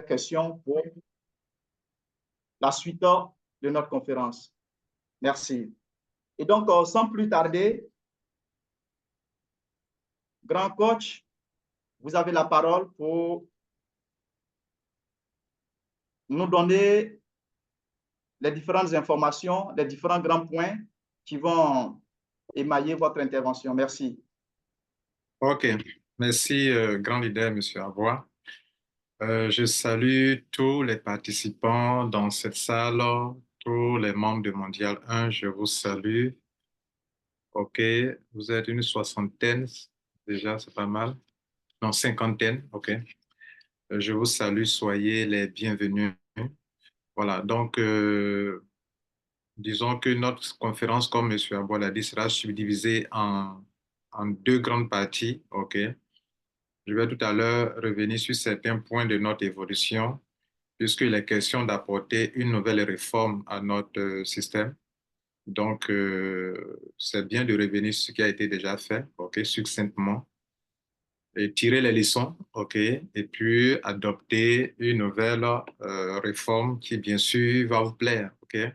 dernières questions pour la suite de notre conférence. Merci. Et donc, sans plus tarder, grand coach, vous avez la parole pour nous donner les différentes informations, les différents grands points qui vont émailler votre intervention. Merci. OK. Merci, grand leader, M. Aboua. Je salue tous les participants dans cette salle, tous les membres de Mondial 1, je vous salue. OK, vous êtes une soixantaine, déjà, c'est pas mal. Non, cinquantaine, OK. Je vous salue, soyez les bienvenus. Voilà, donc, disons que notre conférence, comme M. Aboua l'a dit, sera subdivisée en deux grandes parties, OK. Je vais tout à l'heure revenir sur certains points de notre évolution, puisqu'il est question d'apporter une nouvelle réforme à notre système. Donc, c'est bien de revenir sur ce qui a été déjà fait, OK, succinctement, et tirer les leçons, OK, et puis adopter une nouvelle réforme qui, bien sûr, va vous plaire, OK. Et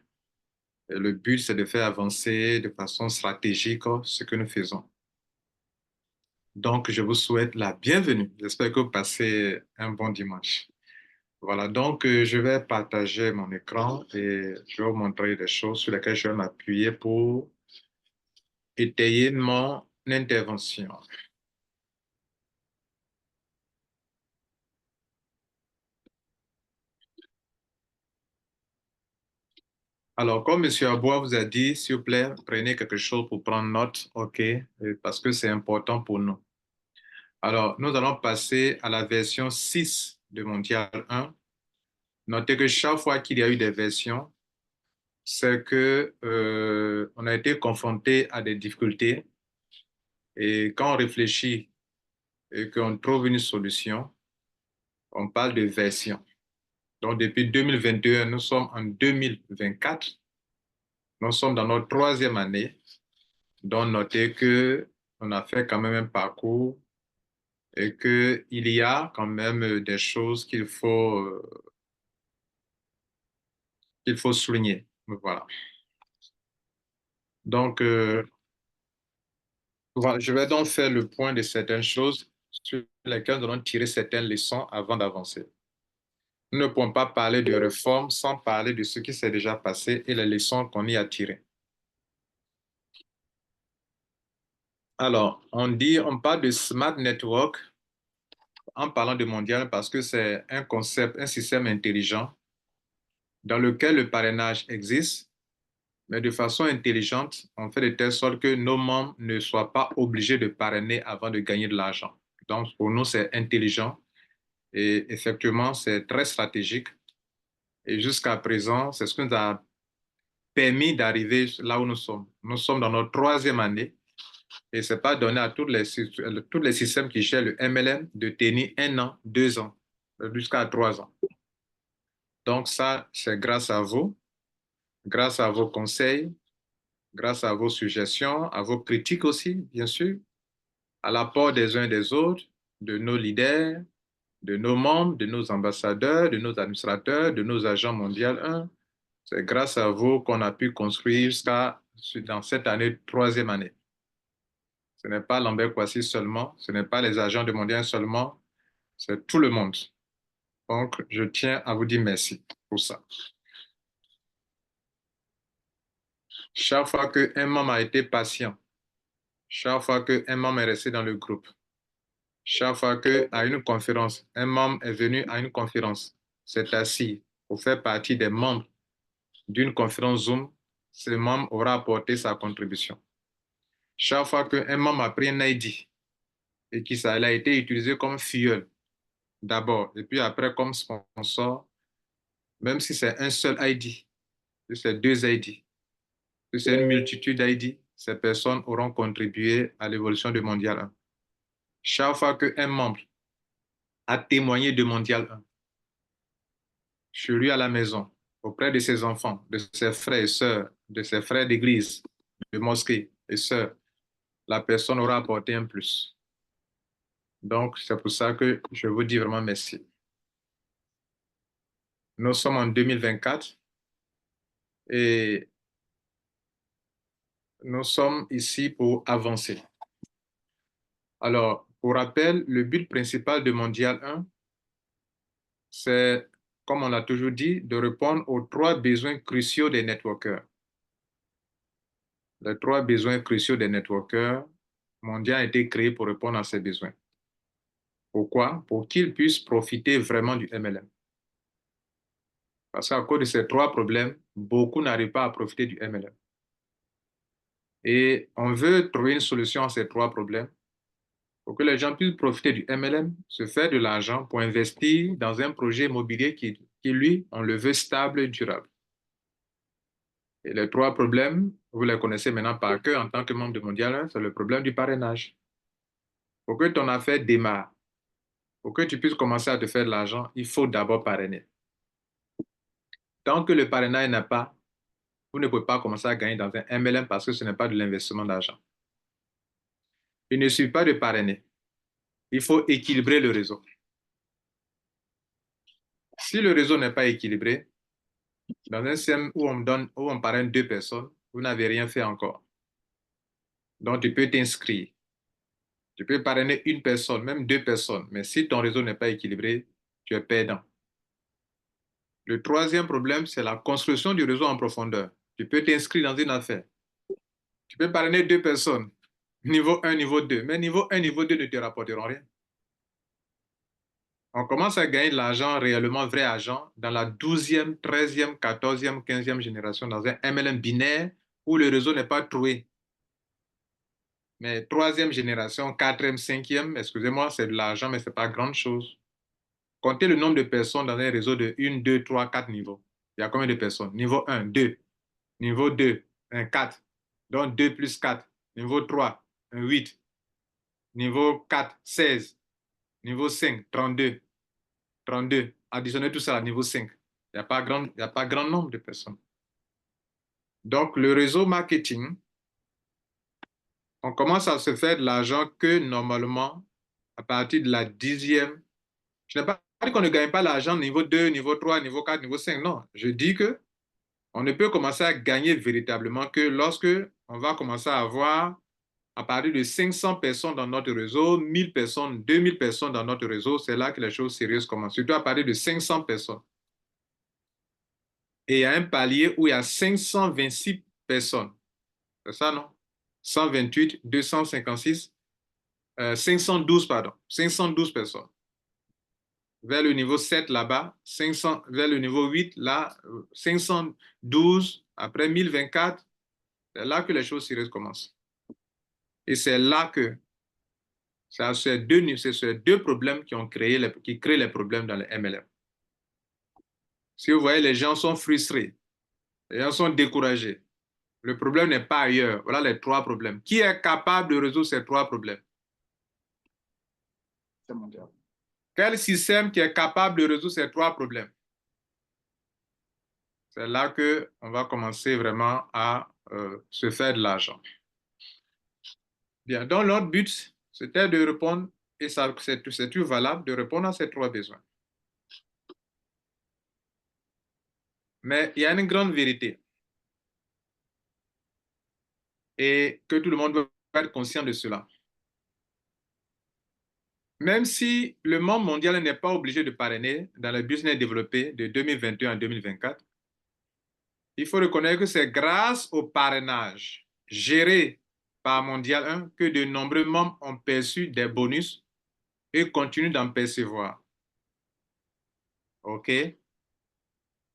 le but, c'est de faire avancer de façon stratégique ce que nous faisons. Donc, je vous souhaite la bienvenue. J'espère que vous passez un bon dimanche. Voilà, donc je vais partager mon écran et je vais vous montrer des choses sur lesquelles je vais m'appuyer pour étayer mon intervention. Alors, comme M. Aboua vous a dit, s'il vous plaît, prenez quelque chose pour prendre note, OK, parce que c'est important pour nous. Alors, nous allons passer à la version 6 de Mondial 1. Notez que chaque fois qu'il y a eu des versions, c'est que on a été confronté à des difficultés et quand on réfléchit et qu'on trouve une solution, on parle de version. Donc, depuis 2021, nous sommes en 2024. Nous sommes dans notre troisième année. Donc, notez qu'on a fait quand même un parcours et qu'il y a quand même des choses qu'il faut souligner. Voilà. Donc, voilà, je vais donc faire le point de certaines choses sur lesquelles nous allons tirer certaines leçons avant d'avancer. Nous ne pouvons pas parler de réforme sans parler de ce qui s'est déjà passé et les leçons qu'on y a tirées. Alors, on parle de Smart Network en parlant de mondial parce que c'est un concept, un système intelligent dans lequel le parrainage existe, mais de façon intelligente, on fait de telle sorte que nos membres ne soient pas obligés de parrainer avant de gagner de l'argent. Donc, pour nous, c'est intelligent et effectivement, c'est très stratégique. Et jusqu'à présent, c'est ce qui nous a permis d'arriver là où nous sommes. Nous sommes dans notre troisième année et ce n'est pas donné à tous les systèmes qui gèrent le MLM de tenir 1 an, 2 ans, jusqu'à 3 ans. Donc ça, c'est grâce à vous, grâce à vos conseils, grâce à vos suggestions, à vos critiques aussi, bien sûr, à l'apport des uns et des autres, de nos leaders, de nos membres, de nos ambassadeurs, de nos administrateurs, de nos agents mondiaux 1. C'est grâce à vous qu'on a pu construire dans cette année, troisième année. Ce n'est pas Lambert Kouassi seulement, ce n'est pas les agents de Mondial seulement, c'est tout le monde. Donc, je tiens à vous dire merci pour ça. Chaque fois qu'un membre a été patient, chaque fois qu'un membre est resté dans le groupe, chaque fois qu'à une conférence, un membre est venu à une conférence, s'est assis pour faire partie des membres d'une conférence Zoom, ce membre aura apporté sa contribution. Chaque fois qu'un membre a pris un ID et qu'il a été utilisé comme fuel d'abord et puis après comme sponsor, même si c'est un seul ID, si c'est 2 ID, si c'est une multitude d'ID, ces personnes auront contribué à l'évolution de Mondial 1. Chaque fois qu'un membre a témoigné de Mondial 1, chez lui à la maison, auprès de ses enfants, de ses frères et sœurs, de ses frères d'église, de mosquée et sœurs, la personne aura apporté un plus. Donc, c'est pour ça que je vous dis vraiment merci. Nous sommes en 2024 et nous sommes ici pour avancer. Alors, pour rappel, le but principal de Mondial 1, c'est, comme on l'a toujours dit, de répondre aux 3 besoins cruciaux des networkers. Les 3 besoins cruciaux des networkers, Mondial a été créé pour répondre à ces besoins. Pourquoi? Pour qu'ils puissent profiter vraiment du MLM. Parce qu'à cause de ces 3 problèmes, beaucoup n'arrivent pas à profiter du MLM. Et on veut trouver une solution à ces 3 problèmes pour que les gens puissent profiter du MLM, se faire de l'argent pour investir dans un projet immobilier qui, lui, on le veut stable et durable. Et les 3 problèmes, vous les connaissez maintenant par cœur en tant que membre de Mondial 1, c'est le problème du parrainage. Pour que ton affaire démarre, pour que tu puisses commencer à te faire de l'argent, il faut d'abord parrainer. Tant que le parrainage n'a pas, vous ne pouvez pas commencer à gagner dans un MLM parce que ce n'est pas de l'investissement d'argent. Il ne suffit pas de parrainer. Il faut équilibrer le réseau. Si le réseau n'est pas équilibré, dans un système où on parraine 2 personnes, vous n'avez rien fait encore. Donc, tu peux t'inscrire. Tu peux parrainer 1 personne, même 2 personnes, mais si ton réseau n'est pas équilibré, tu es perdant. Le 3e problème, c'est la construction du réseau en profondeur. Tu peux t'inscrire dans une affaire. Tu peux parrainer 2 personnes, niveau 1, niveau 2, mais niveau 1, niveau 2 ne te rapporteront rien. On commence à gagner de l'argent, réellement vrai argent, dans la 12e, 13e, 14e, 15e génération, dans un MLM binaire où le réseau n'est pas troué. Mais 3e génération, 4e, 5e, excusez-moi, c'est de l'argent, mais ce n'est pas grande chose. Comptez le nombre de personnes dans un réseau de 1, 2, 3, 4 niveaux. Il y a combien de personnes? Niveau 1, 2. Niveau 2, 1, 4. Donc 2 plus 4. Niveau 3, 8. Niveau 4, 16. Niveau 5, 32. 32. Additionnez tout ça à niveau 5. Il n'y a pas grand nombre de personnes. Donc, le réseau marketing, on commence à se faire de l'argent que normalement, à partir de la 10e. Je n'ai pas dit qu'on ne gagne pas l'argent niveau 2, niveau 3, niveau 4, niveau 5. Non, je dis que on ne peut commencer à gagner véritablement que lorsque on va commencer à avoir à partir de 500 personnes dans notre réseau, 1000 personnes, 2000 personnes dans notre réseau, c'est là que les choses sérieuses commencent. Surtout à partir de 500 personnes. Et il y a un palier où il y a 526 personnes. C'est ça, non? 128, 256, 512, pardon. 512 personnes. Vers le niveau 7 là-bas, vers le niveau 8, là, 512, après 1024, c'est là que les choses sérieuses commencent. Et c'est là que c'est ces 2 problèmes qui créent les problèmes dans le MLM. Si vous voyez, les gens sont frustrés, les gens sont découragés. Le problème n'est pas ailleurs. Voilà les 3 problèmes. Qui est capable de résoudre ces 3 problèmes? C'est Mondial. Quel système qui est capable de résoudre ces 3 problèmes? C'est là qu'on va commencer vraiment à se faire de l'argent. Bien, donc notre but, c'était de répondre, et c'est toujours valable, de répondre à ces 3 besoins. Mais il y a une grande vérité. Et que tout le monde doit être conscient de cela. Même si le monde mondial n'est pas obligé de parrainer dans le business développé de 2021 à 2024, il faut reconnaître que c'est grâce au parrainage géré par Mondial 1 que de nombreux membres ont perçu des bonus et continuent d'en percevoir. OK?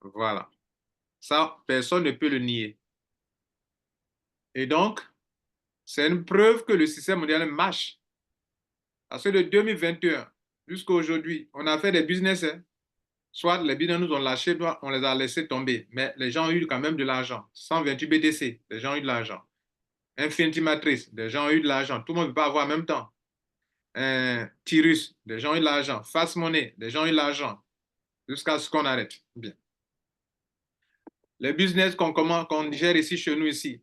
Voilà. Ça, personne ne peut le nier. Et donc, c'est une preuve que le système mondial marche. Parce que de 2021 jusqu'à aujourd'hui, on a fait des business. Soit les business nous ont lâché, on les a laissés tomber. Mais les gens ont eu quand même de l'argent. 128 BTC, les gens ont eu de l'argent. Infinity Matrix, les gens ont eu de l'argent. Tout le monde ne peut pas avoir en même temps. Tyrus, les gens ont eu de l'argent. Fast Money, les gens ont eu de l'argent. Jusqu'à ce qu'on arrête. Bien. Les business qu'on gère ici, chez nous, ici.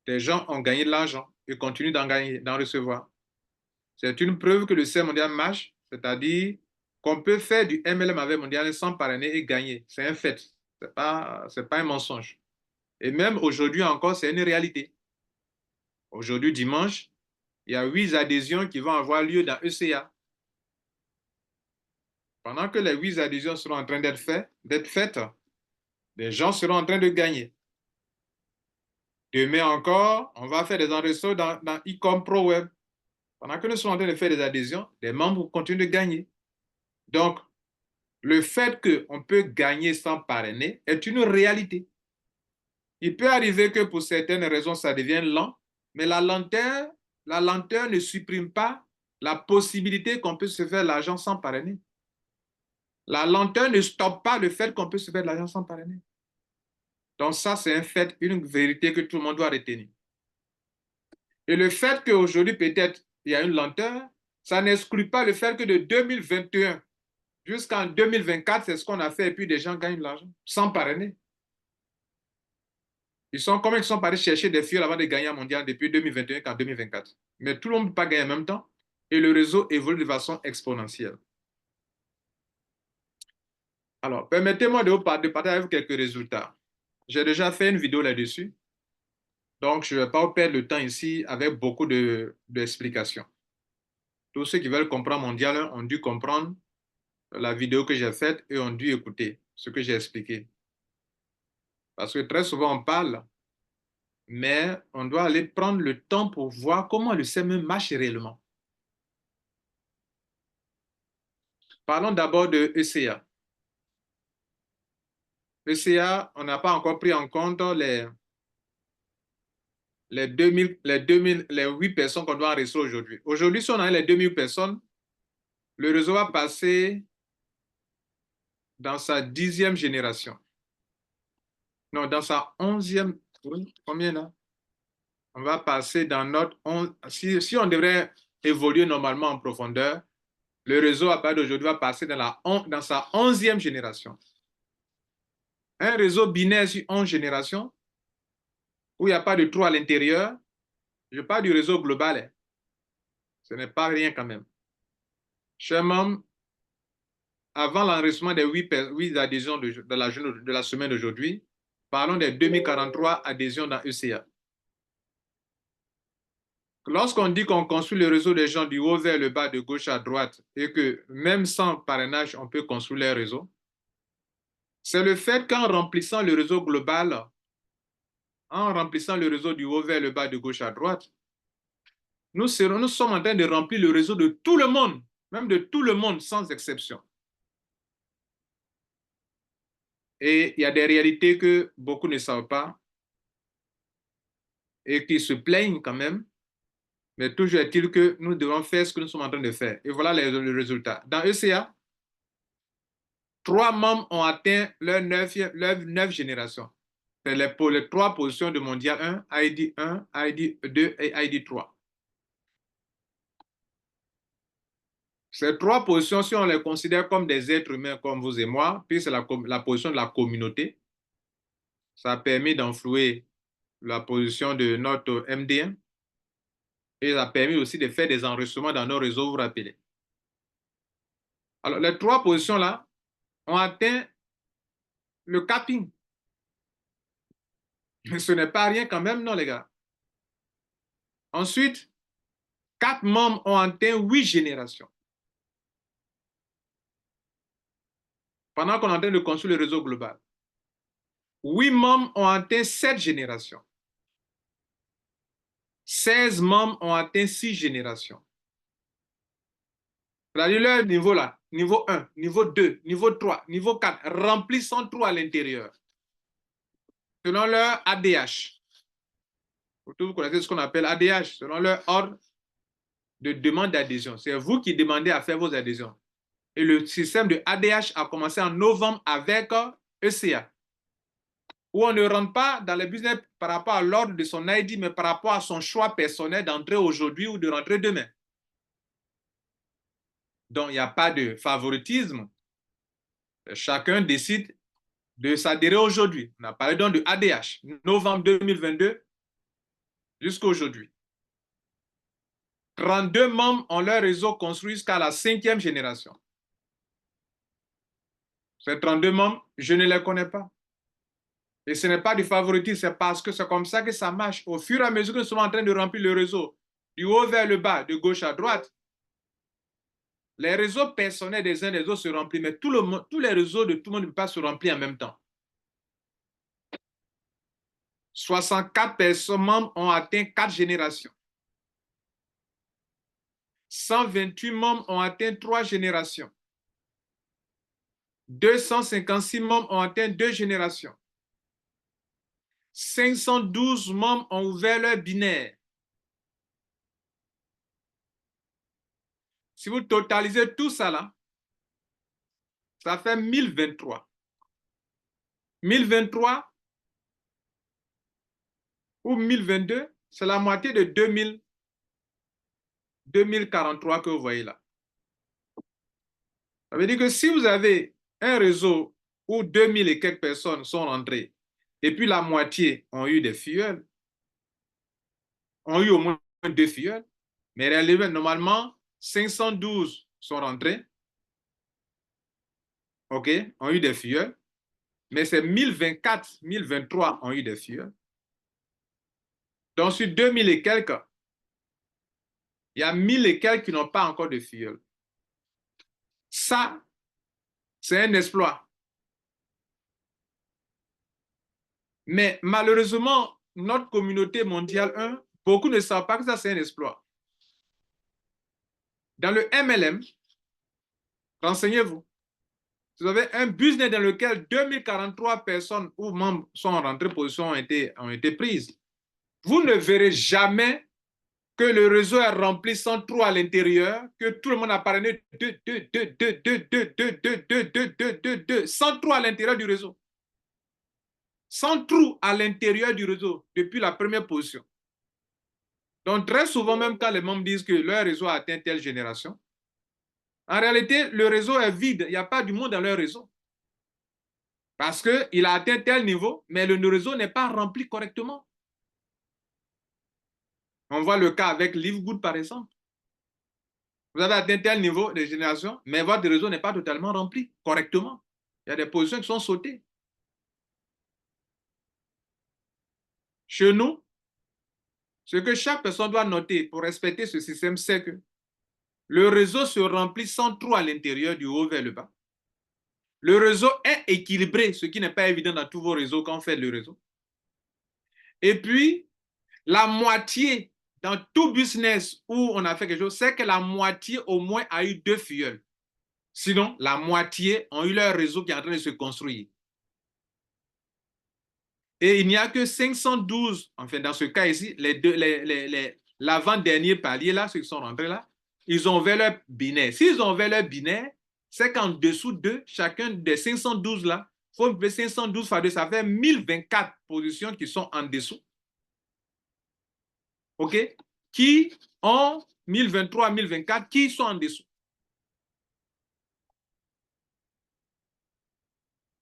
Des gens ont gagné de l'argent et continuent d'en gagner, d'en recevoir. C'est une preuve que le système mondial marche C'est-à-dire qu'on peut faire du MLM avec Mondial sans parrainer et gagner. C'est un fait. C'est pas un mensonge. Et même aujourd'hui encore, c'est une réalité. Aujourd'hui, dimanche, il y a 8 adhésions qui vont avoir lieu dans ECA. Pendant que les 8 adhésions seront en train d'être faites, les gens seront en train de gagner. Demain encore, on va faire des enregistrements dans Ecom Pro Web. Pendant que nous sommes en train de faire des adhésions, les membres continuent de gagner. Donc, le fait qu'on peut gagner sans parrainer est une réalité. Il peut arriver que pour certaines raisons, ça devienne lent, mais la lenteur ne supprime pas la possibilité qu'on peut se faire de l'argent sans parrainer. La lenteur ne stoppe pas le fait qu'on peut se faire de l'argent sans parrainer. Donc ça, c'est un fait, une vérité que tout le monde doit retenir. Et le fait qu'aujourd'hui, peut-être, il y a une lenteur, ça n'exclut pas le fait que de 2021 jusqu'en 2024, c'est ce qu'on a fait et puis des gens gagnent de l'argent sans parrainer. Combien ils sont partis chercher des filles avant de gagner un mondial depuis 2021 qu'en 2024. Mais tout le monde ne peut pas gagner en même temps et le réseau évolue de façon exponentielle. Alors, permettez-moi de partager avec vous quelques résultats. J'ai déjà fait une vidéo là-dessus. Donc, je ne vais pas vous perdre le temps ici avec beaucoup d'explications. Tous ceux qui veulent comprendre Mondial 1 ont dû comprendre la vidéo que j'ai faite et ont dû écouter ce que j'ai expliqué. Parce que très souvent, on parle, mais on doit aller prendre le temps pour voir comment le CME marche réellement. Parlons d'abord de ECA. ECA, on n'a pas encore pris en compte les 8 personnes qu'on doit enregistrer aujourd'hui. Aujourd'hui, si on a les 2000 personnes, le réseau va passer dans sa 10e génération. Non, dans sa 11e. Oui, combien là? On va passer dans notre... Si on devrait évoluer normalement en profondeur, le réseau à partir d'aujourd'hui va passer dans sa 11e génération. Un réseau binaire sur 11 générations, où il n'y a pas de trou à l'intérieur, je parle du réseau global. Ce n'est pas rien quand même. Chers membres, avant l'enregistrement des 8 adhésions de la semaine d'aujourd'hui, parlons des 2043 adhésions dans ECA. Lorsqu'on dit qu'on construit le réseau des gens du haut vers le bas, de gauche à droite, et que même sans parrainage, on peut construire les réseaux, c'est le fait qu'en remplissant le réseau global, en remplissant le réseau du haut vers le bas, de gauche à droite, nous sommes en train de remplir le réseau de tout le monde, même de tout le monde sans exception. Et il y a des réalités que beaucoup ne savent pas et qui se plaignent quand même. Mais toujours est-il que nous devons faire ce que nous sommes en train de faire. Et voilà le résultat. Dans ECA, 3 membres ont atteint leur 9 génération. C'est pour les 3 positions de Mondial 1, ID 1, ID 2 et ID 3. Ces 3 positions, si on les considère comme des êtres humains comme vous et moi, puis c'est la position de la communauté, ça a permis d'enflouer la position de notre MD1 et ça a permis aussi de faire des enregistrements dans nos réseaux, vous vous rappelez. Alors, les 3 positions-là ont atteint le capping. Ce n'est pas rien quand même, non, les gars. Ensuite, 4 membres ont atteint 8 générations. Pendant qu'on est en train de construire le réseau global. 8 membres ont atteint 7 générations. 16 membres ont atteint 6 générations. C'est-à-dire leur niveau là, niveau 1, niveau 2, niveau 3, niveau 4, remplis sans trou à l'intérieur. Selon leur ADH. Vous connaissez ce qu'on appelle ADH, selon leur ordre de demande d'adhésion. C'est vous qui demandez à faire vos adhésions. Et le système de ADH a commencé en novembre avec ECA. Où on ne rentre pas dans le business par rapport à l'ordre de son ID, mais par rapport à son choix personnel d'entrer aujourd'hui ou de rentrer demain. Donc, il n'y a pas de favoritisme. Chacun décide de s'adhérer aujourd'hui. On a parlé donc de ADH, novembre 2022 jusqu'à aujourd'hui. 32 membres ont leur réseau construit jusqu'à la 5e génération. Ces 32 membres, je ne les connais pas. Et ce n'est pas du favoritisme, c'est parce que c'est comme ça que ça marche. Au fur et à mesure que nous sommes en train de remplir le réseau, du haut vers le bas, de gauche à droite, les réseaux personnels des uns des autres se remplissent, mais tous les réseaux de tout le monde ne peuvent pas se remplir en même temps. 64 personnes membres ont atteint 4 générations. 128 membres ont atteint 3 générations. 256 membres ont atteint 2 générations. 512 membres ont ouvert leur binaire. Si vous totalisez tout ça là, ça fait 1023. 1023 ou 1022, c'est la moitié de 2043 que vous voyez là. Ça veut dire que si vous avez un réseau où 2000 et quelques personnes sont rentrées, et puis la moitié ont eu des filleuls, ont eu au moins 2 filleuls, mais normalement, 512 sont rentrés, OK, ont eu des filleuls, mais c'est 1024, 1023 ont eu des filleuls. Donc, sur 2000 et quelques, il y a 1000 et quelques qui n'ont pas encore de filleuls. Ça, c'est un exploit. Mais malheureusement, notre communauté mondiale 1, beaucoup ne savent pas que ça, c'est un exploit. Dans le MLM, renseignez-vous. Vous avez un business dans lequel 2043 personnes ou membres sont rentrés, positions ont été prises. Vous ne verrez jamais que le réseau est rempli sans trou à l'intérieur, que tout le monde a parrainé sans trou à l'intérieur du réseau. Sans trou à l'intérieur du réseau depuis la première position. Donc, très souvent, même quand les membres disent que leur réseau a atteint telle génération, en réalité, le réseau est vide. Il n'y a pas du monde dans leur réseau. Parce qu'il a atteint tel niveau, mais le réseau n'est pas rempli correctement. On voit le cas avec Livegood, par exemple. Vous avez atteint tel niveau de génération, mais votre réseau n'est pas totalement rempli correctement. Il y a des positions qui sont sautées. Chez nous, ce que chaque personne doit noter pour respecter ce système, c'est que le réseau se remplit sans trou à l'intérieur, du haut vers le bas. Le réseau est équilibré, ce qui n'est pas évident dans tous vos réseaux quand on fait le réseau. Et puis, la moitié dans tout business où on a fait quelque chose, c'est que la moitié au moins a eu 2 filleuls. Sinon, la moitié ont eu leur réseau qui est en train de se construire. Et il n'y a que 512, enfin dans ce cas ici, l'avant-dernier palier là, ceux qui sont rentrés là, ils ont ouvert leur binaire. S'ils ont ouvert leur binaire, c'est qu'en dessous d'eux, chacun des 512 là, il faut me 512 fois 2, ça fait 1024 positions qui sont en dessous. OK? Qui ont 1023, 1024, qui sont en dessous.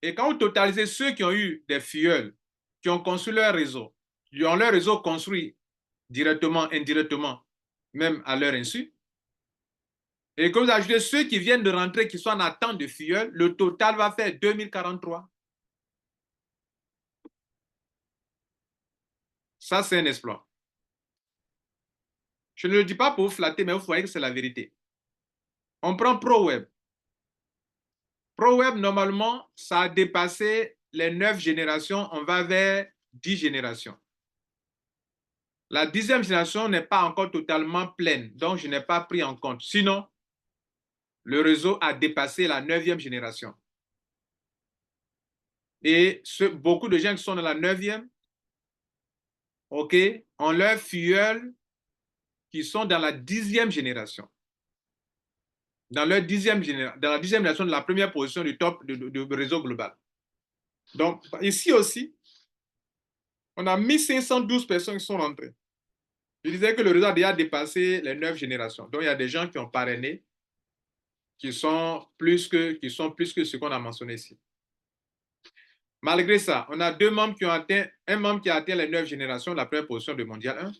Et quand vous totalisez ceux qui ont eu des filleuls, qui ont construit leur réseau, qui ont leur réseau construit directement, indirectement, même à leur insu, et que vous ajoutez ceux qui viennent de rentrer, qui sont en attente de filleuls, le total va faire 2043. Ça, c'est un exploit. Je ne le dis pas pour vous flatter, mais vous voyez que c'est la vérité. On prend ProWeb. ProWeb, normalement, ça a dépassé les 9 générations, on va vers 10 générations. La 10e génération n'est pas encore totalement pleine, donc je n'ai pas pris en compte. Sinon, le réseau a dépassé la 9e génération. Et beaucoup de gens qui sont dans la 9e, OK, ont leurs filleuls qui sont dans la 10e génération. Dans la 10e génération de la première position du top du réseau global. Donc, ici aussi, on a 1512 personnes qui sont rentrées. Je disais que le réseau a déjà dépassé les 9 générations. Donc, il y a des gens qui ont parrainé, qui sont plus que ce qu'on a mentionné ici. Malgré ça, on a 2 membres qui ont atteint, un membre qui a atteint les 9 générations, la première position de Mondial 1,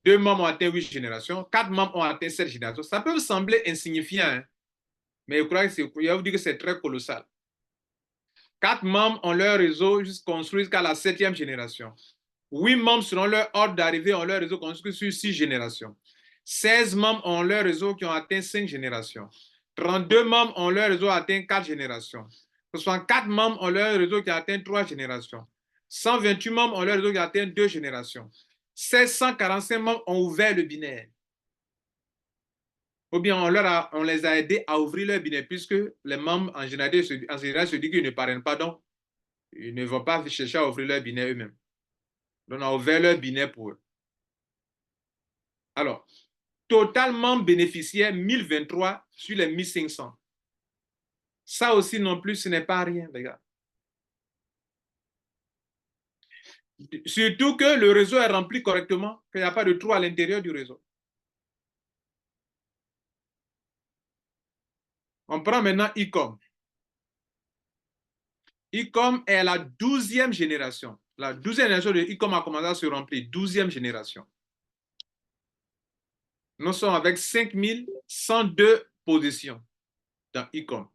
2 membres ont atteint 8 générations, 4 membres ont atteint 7 générations. Ça peut vous sembler insignifiant, hein? Mais je vais vous dire que c'est très colossal. 4 membres ont leur réseau construit jusqu'à la 7e génération. 8 membres, selon leur ordre d'arrivée, ont leur réseau construit sur 6 générations. 16 membres ont leur réseau qui ont atteint 5 générations. 32 membres ont leur réseau atteint 4 générations. 64 membres ont leur réseau qui a atteint 3 générations. 128 membres ont leur réseau qui a atteint 2 générations. 1645 membres ont ouvert le binaire. Ou bien on les a aidés à ouvrir leur binaire, puisque les membres en général se disent qu'ils ne parrainent pas, donc ils ne vont pas chercher à ouvrir leur binaire eux-mêmes. Donc on a ouvert leur binaire pour eux. Alors, totalement bénéficiaires 1023 sur les 1500. Ça aussi non plus, ce n'est pas rien, les gars. Surtout que le réseau est rempli correctement, qu'il n'y a pas de trou à l'intérieur du réseau. On prend maintenant ICOM. ICOM est la 12e génération. La 12e génération de ICOM a commencé à se remplir, 12e génération. Nous sommes avec 5102 positions dans ICOM.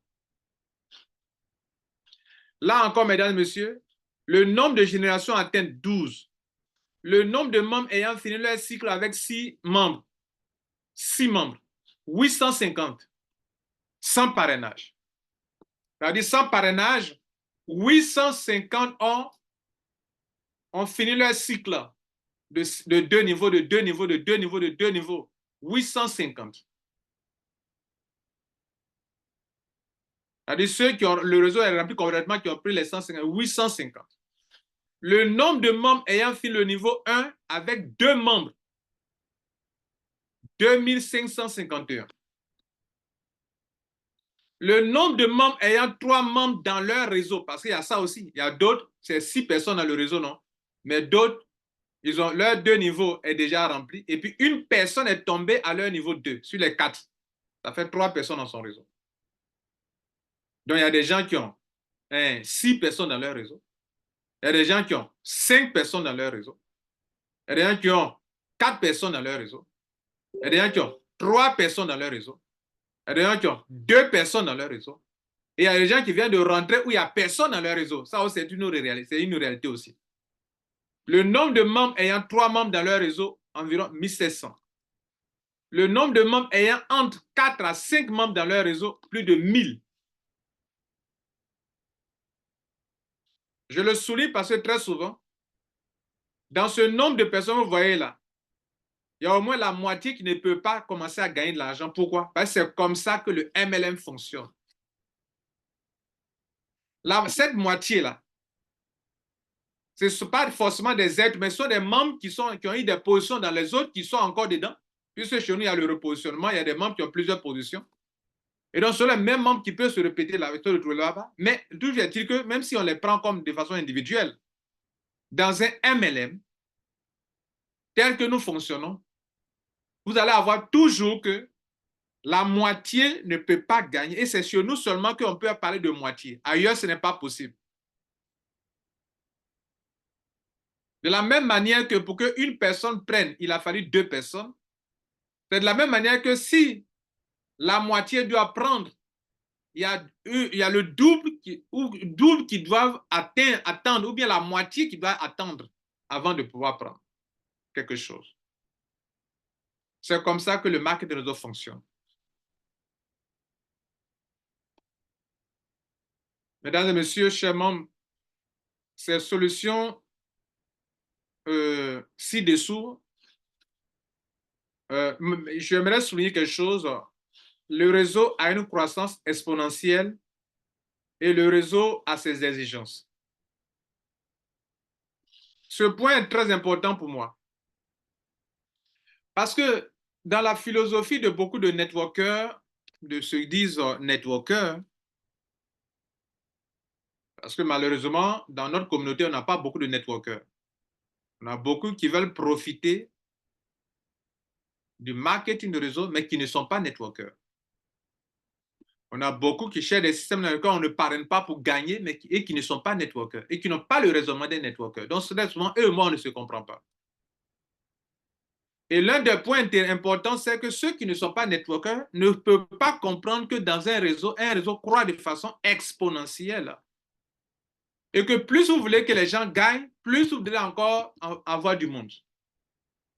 Là encore, mesdames et messieurs, le nombre de générations atteint 12. Le nombre de membres ayant fini leur cycle avec 6 membres, 850, sans parrainage. C'est-à-dire sans parrainage, 850 ont fini leur cycle de 2 niveaux, de 2 niveaux, de 2 niveaux, de 2 niveaux. 850. C'est-à-dire ceux qui ont, le réseau est rempli complètement, qui ont pris les 150, 850. Le nombre de membres ayant fini le niveau 1 avec 2 membres, 2551. Le nombre de membres ayant 3 membres dans leur réseau, parce qu'il y a ça aussi, il y a d'autres, c'est 6 personnes dans le réseau, non? Mais d'autres, leur 2 niveaux est déjà rempli, et puis une personne est tombée à leur niveau 2 sur les 4. Ça fait 3 personnes dans son réseau. Donc, il y a des gens qui ont 6 personnes dans leur réseau. Il y a des gens qui ont 5 personnes dans leur réseau. Il y a des gens qui ont 4 personnes dans leur réseau. Il y a des gens qui ont 3 personnes dans leur réseau. Il y a des gens qui ont 2 personnes dans leur réseau. Et il y a des gens qui viennent de rentrer où il n'y a personne dans leur réseau. Ça aussi, c'est une réalité aussi. Le nombre de membres ayant 3 membres dans leur réseau, environ 1700. Le nombre de membres ayant entre 4 à 5 membres dans leur réseau, plus de 1000. Je le souligne parce que très souvent, dans ce nombre de personnes que vous voyez là, il y a au moins la moitié qui ne peut pas commencer à gagner de l'argent. Pourquoi? Parce que c'est comme ça que le MLM fonctionne. Là, cette moitié-là, ce ne sont pas forcément des êtres, mais ce sont des membres qui ont eu des positions dans les autres qui sont encore dedans. Puisque chez nous, il y a le repositionnement, il y a des membres qui ont plusieurs positions. Et donc, ce sont les mêmes membres qui peuvent se répéter là-bas. Mais toujours est-il que, même si on les prend comme de façon individuelle, dans un MLM, tel que nous fonctionnons, vous allez avoir toujours que la moitié ne peut pas gagner. Et c'est sur nous seulement qu'on peut parler de moitié. Ailleurs, ce n'est pas possible. De la même manière que pour qu'une personne prenne, il a fallu 2 personnes. C'est de la même manière que si la moitié doit prendre, il y a le double qui doivent attendre, ou bien la moitié qui doit attendre avant de pouvoir prendre quelque chose. C'est comme ça que le marketing réseau fonctionne. Mesdames et messieurs, chers membres, ces solutions ci-dessous, j'aimerais souligner quelque chose. Le réseau a une croissance exponentielle et le réseau a ses exigences. Ce point est très important pour moi. Parce que dans la philosophie de beaucoup de networkers, de ceux qui disent networkers, parce que malheureusement, dans notre communauté, on n'a pas beaucoup de networkers. On a beaucoup qui veulent profiter du marketing de réseau, mais qui ne sont pas networkers. On a beaucoup qui cherchent des systèmes dans lesquels on ne parraine pas pour gagner, mais qui ne sont pas networkers et qui n'ont pas le raisonnement des networkers. Donc, souvent, eux et moi, on ne se comprend pas. Et l'un des points importants, c'est que ceux qui ne sont pas networkers ne peuvent pas comprendre que dans un réseau croît de façon exponentielle. Et que plus vous voulez que les gens gagnent, plus vous devez encore avoir du monde.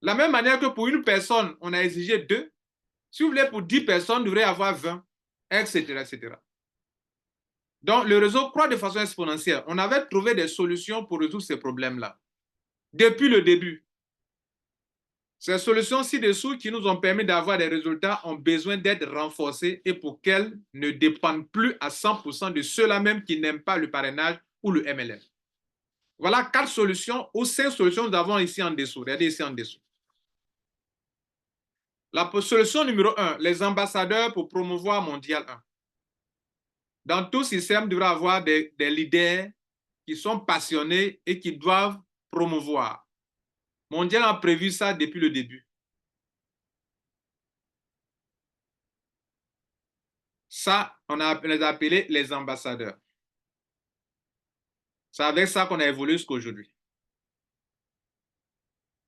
De la même manière que pour une personne, on a exigé 2, si vous voulez pour 10 personnes, vous devrez avoir 20, etc., etc. Donc, le réseau croît de façon exponentielle. On avait trouvé des solutions pour résoudre ces problèmes-là depuis le début. Ces solutions ci-dessous qui nous ont permis d'avoir des résultats ont besoin d'être renforcées et pour qu'elles ne dépendent plus à 100% de ceux-là même qui n'aiment pas le parrainage ou le MLM. Voilà 4 solutions ou 5 solutions que nous avons ici en dessous. Regardez ici en dessous. La solution numéro 1, les ambassadeurs pour promouvoir Mondial 1. Dans tout système, il devrait y avoir des leaders qui sont passionnés et qui doivent promouvoir. Mondial a prévu ça depuis le début. Ça, on les a appelés les ambassadeurs. C'est avec ça qu'on a évolué jusqu'à aujourd'hui.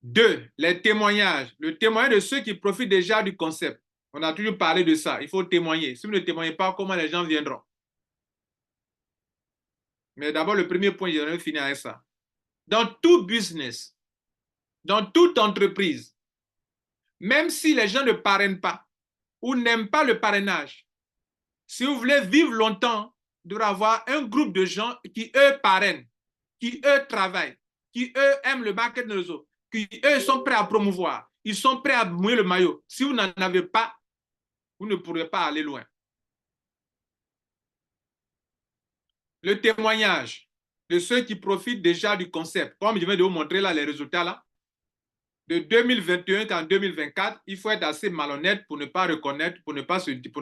2, les témoignages. Le témoignage de ceux qui profitent déjà du concept. On a toujours parlé de ça. Il faut témoigner. Si vous ne témoignez pas, comment les gens viendront? Mais d'abord, le premier point, je vais finir avec ça. Dans tout business, dans toute entreprise, même si les gens ne parrainent pas ou n'aiment pas le parrainage, si vous voulez vivre longtemps, il devrait y avoir un groupe de gens qui, eux, parrainent, qui, eux, travaillent, qui, eux, aiment le marketing de réseau, qui, eux, sont prêts à promouvoir, ils sont prêts à mouiller le maillot. Si vous n'en avez pas, vous ne pourrez pas aller loin. Le témoignage de ceux qui profitent déjà du concept, comme je viens de vous montrer là les résultats là, de 2021 qu'en 2024, il faut être assez malhonnête pour ne pas reconnaître, pour ne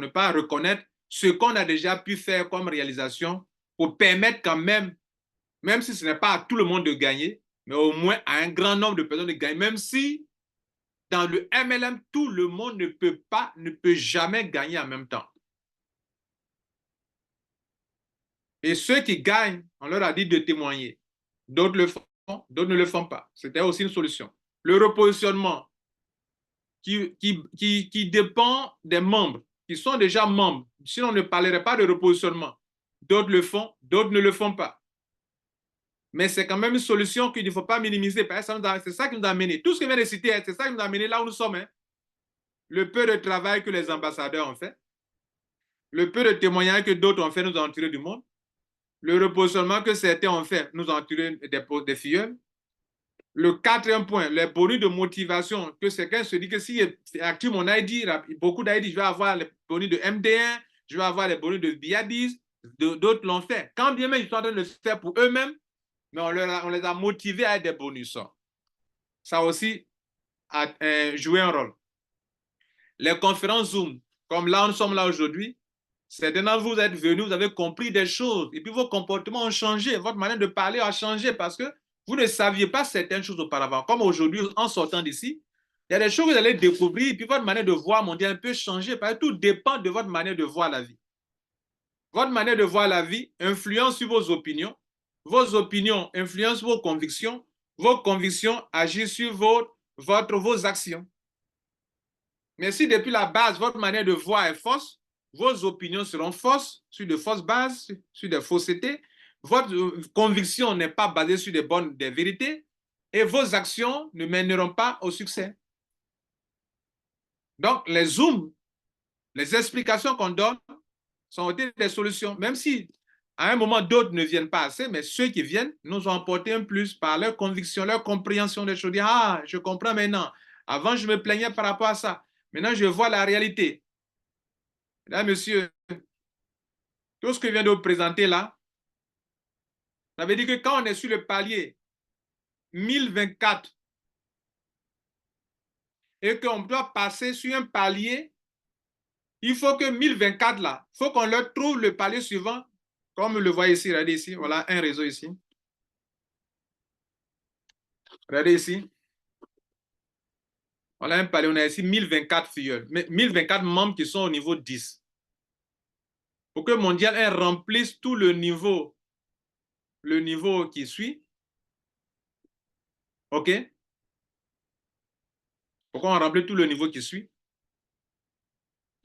pas reconnaître ce qu'on a déjà pu faire comme réalisation pour permettre quand même si ce n'est pas à tout le monde de gagner, mais au moins à un grand nombre de personnes de gagner, même si dans le MLM, tout le monde ne peut jamais gagner en même temps. Et ceux qui gagnent, on leur a dit de témoigner. D'autres le font, d'autres ne le font pas. C'était aussi une solution. Le repositionnement qui dépend des membres, qui sont déjà membres. Sinon, on ne parlerait pas de repositionnement. D'autres le font, d'autres ne le font pas. Mais c'est quand même une solution qu'il ne faut pas minimiser. C'est ça qui nous a amené. Tout ce que je viens de citer, c'est ça qui nous a amené là où nous sommes. Hein. Le peu de travail que les ambassadeurs ont fait, le peu de témoignages que d'autres ont fait, nous ont tiré du monde. Le repositionnement que certains ont fait, nous ont tiré des filleuls. Le 4e point, les bonus de motivation, que quelqu'un se dit que si active mon ID, beaucoup d'ID, je vais avoir les bonus de MD1, je vais avoir les bonus de BIADIS, d'autres l'ont fait. Quand bien même ils sont en train de le faire pour eux-mêmes, mais on les a motivés à être des bonus. Ça aussi a joué un rôle. Les conférences Zoom, comme là, nous sommes là aujourd'hui, certains d'entre vous êtes venus, vous avez compris des choses, et puis vos comportements ont changé, votre manière de parler a changé parce que vous ne saviez pas certaines choses auparavant. Comme aujourd'hui, en sortant d'ici, il y a des choses que vous allez découvrir, et puis votre manière de voir mondial peut changer, parce que tout dépend de votre manière de voir la vie. Votre manière de voir la vie influence sur vos opinions influencent vos convictions agissent sur vos actions. Mais si depuis la base, votre manière de voir est fausse, vos opinions seront fausses, sur de fausses bases, sur des faussetés. Votre conviction n'est pas basée sur des vérités et vos actions ne mèneront pas au succès. Donc, les zooms, les explications qu'on donne sont des solutions, même si à un moment d'autres ne viennent pas assez, mais ceux qui viennent nous ont apporté un plus par leur conviction, leur compréhension des choses. Dire, ah, je comprends maintenant. Avant, je me plaignais par rapport à ça. Maintenant, je vois la réalité. Mesdames, messieurs, tout ce que je viens de vous présenter là, ça veut dire que quand on est sur le palier 1024 et qu'on doit passer sur un palier, il faut que 1024 là, il faut qu'on leur trouve le palier suivant, comme vous le voyez ici, regardez ici, voilà un réseau ici. Regardez ici. Voilà un palier, on a ici 1024 filleuls, mais 1024 membres qui sont au niveau 10. Pour que Mondial 1 remplisse tout le niveau qui suit, OK? Pourquoi on remplit tout le niveau qui suit?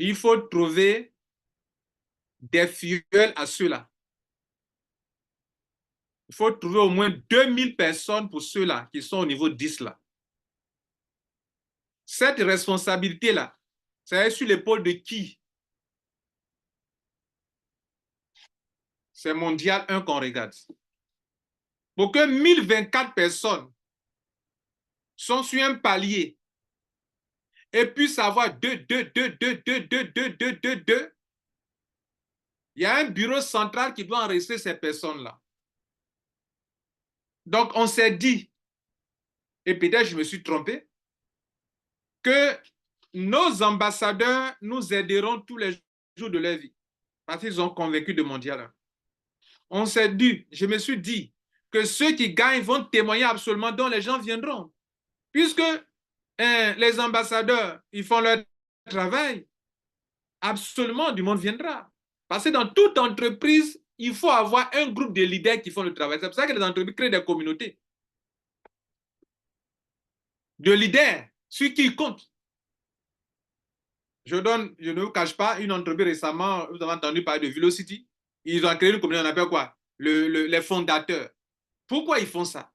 Il faut trouver des fioles à ceux-là. Il faut trouver au moins 2000 personnes pour ceux-là qui sont au niveau 10 là. Cette responsabilité-là, c'est sur l'épaule de qui? C'est mondial 1 qu'on regarde. Pour que 1024 personnes sont sur un palier et puissent avoir 2, il y a un bureau central qui doit enregistrer ces personnes-là. Donc, on s'est dit, et peut-être je me suis trompé, que nos ambassadeurs nous aideront tous les jours de leur vie, parce qu'ils ont convaincu de mondial 1. On s'est dit, je me suis dit, que ceux qui gagnent vont témoigner absolument, dont les gens viendront. Puisque les ambassadeurs, ils font leur travail, absolument du monde viendra. Parce que dans toute entreprise, il faut avoir un groupe de leaders qui font le travail. C'est pour ça que les entreprises créent des communautés de leaders sur qui ils comptent. Je ne vous cache pas, une entreprise récemment, vous avez entendu parler de Velocity, ils ont créé une communauté, on appelle quoi? Les fondateurs. Pourquoi ils font ça?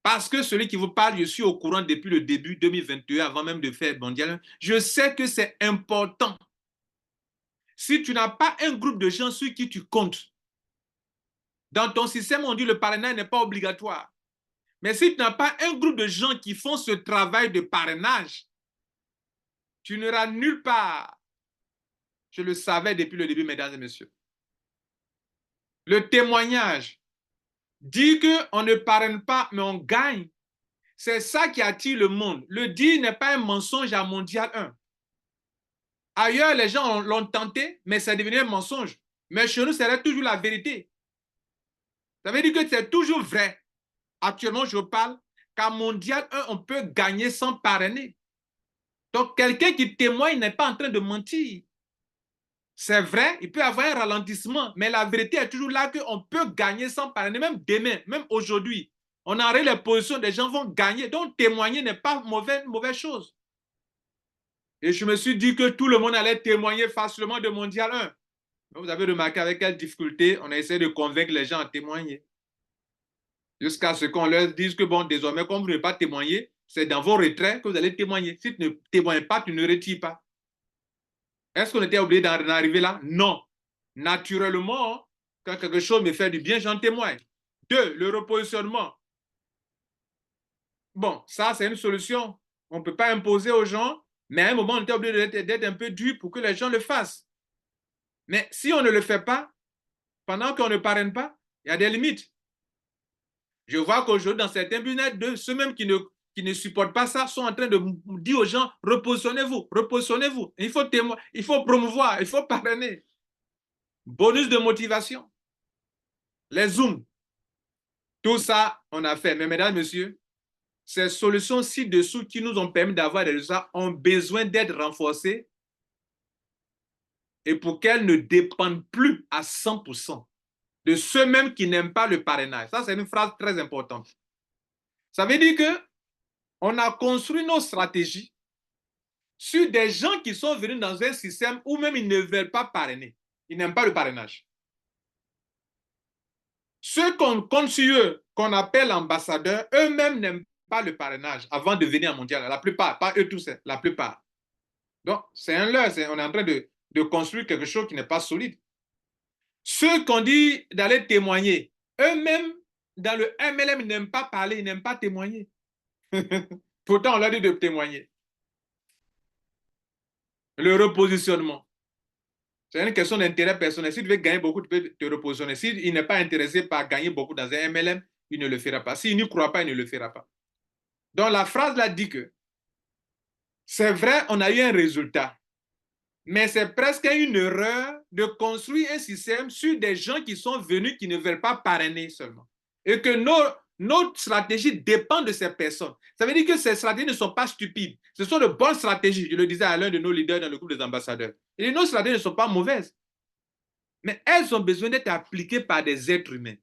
Parce que celui qui vous parle, je suis au courant depuis le début 2021, avant même de faire mondial. Je sais que c'est important. Si tu n'as pas un groupe de gens sur qui tu comptes, dans ton système, on dit le parrainage n'est pas obligatoire. Mais si tu n'as pas un groupe de gens qui font ce travail de parrainage, tu n'iras nulle part. Je le savais depuis le début, mesdames et messieurs. Le témoignage dit qu'on ne parraine pas, mais on gagne. C'est ça qui attire le monde. Le dire n'est pas un mensonge à Mondial 1. Ailleurs, les gens l'ont tenté, mais ça devenait un mensonge. Mais chez nous, c'est toujours la vérité. Ça veut dire que c'est toujours vrai. Actuellement, je parle qu'à Mondial 1, on peut gagner sans parrainer. Donc, quelqu'un qui témoigne n'est pas en train de mentir. C'est vrai, il peut y avoir un ralentissement, mais la vérité est toujours là qu'on peut gagner sans parrainer, même demain, même aujourd'hui. On arrête les positions, des gens vont gagner. Donc, témoigner n'est pas mauvaise chose. Et je me suis dit que tout le monde allait témoigner facilement de Mondial 1. Vous avez remarqué avec quelle difficulté on a essayé de convaincre les gens à témoigner. Jusqu'à ce qu'on leur dise que, bon, désormais, comme vous ne pouvez pas témoigner, c'est dans vos retraits que vous allez témoigner. Si tu ne témoignes pas, tu ne retires pas. Est-ce qu'on était obligé d'en arriver là? Non. Naturellement, quand quelque chose me fait du bien, j'en témoigne. 2, le repositionnement. Bon, ça, c'est une solution. On ne peut pas imposer aux gens, mais à un moment, on était obligé d'être un peu dur pour que les gens le fassent. Mais si on ne le fait pas, pendant qu'on ne parraine pas, il y a des limites. Je vois qu'aujourd'hui, dans certains business, ceux même qui ne supportent pas ça sont en train de dire aux gens, repositionnez-vous, repositionnez-vous. Il faut promouvoir, il faut parrainer. Bonus de motivation. Les Zooms. Tout ça, on a fait. Mais mesdames, messieurs, ces solutions ci-dessous qui nous ont permis d'avoir des résultats ont besoin d'être renforcées et pour qu'elles ne dépendent plus à 100% de ceux-mêmes qui n'aiment pas le parrainage. Ça, c'est une phrase très importante. Ça veut dire qu'on a construit nos stratégies sur des gens qui sont venus dans un système où même ils ne veulent pas parrainer. Ils n'aiment pas le parrainage. Ceux qu'on compte sur eux, qu'on appelle ambassadeurs, eux-mêmes n'aiment pas le parrainage avant de venir à Mondial. La plupart, pas eux tous, la plupart. Donc, c'est un leurre. On est en train de construire quelque chose qui n'est pas solide. Ceux qu'on dit d'aller témoigner, eux-mêmes, dans le MLM, ils n'aiment pas parler, ils n'aiment pas témoigner. Pourtant, on leur dit de témoigner. Le repositionnement. C'est une question d'intérêt personnel. Si tu veux gagner beaucoup, tu peux te repositionner. S'il n'est pas intéressé par gagner beaucoup dans un MLM, il ne le fera pas. S'il n'y croit pas, il ne le fera pas. Donc, la phrase là dit que c'est vrai, on a eu un résultat. Mais c'est presque une erreur de construire un système sur des gens qui sont venus, qui ne veulent pas parrainer seulement. Et que nos stratégies dépendent de ces personnes. Ça veut dire que ces stratégies ne sont pas stupides. Ce sont de bonnes stratégies. Je le disais à l'un de nos leaders dans le groupe des ambassadeurs. Et nos stratégies ne sont pas mauvaises. Mais elles ont besoin d'être appliquées par des êtres humains.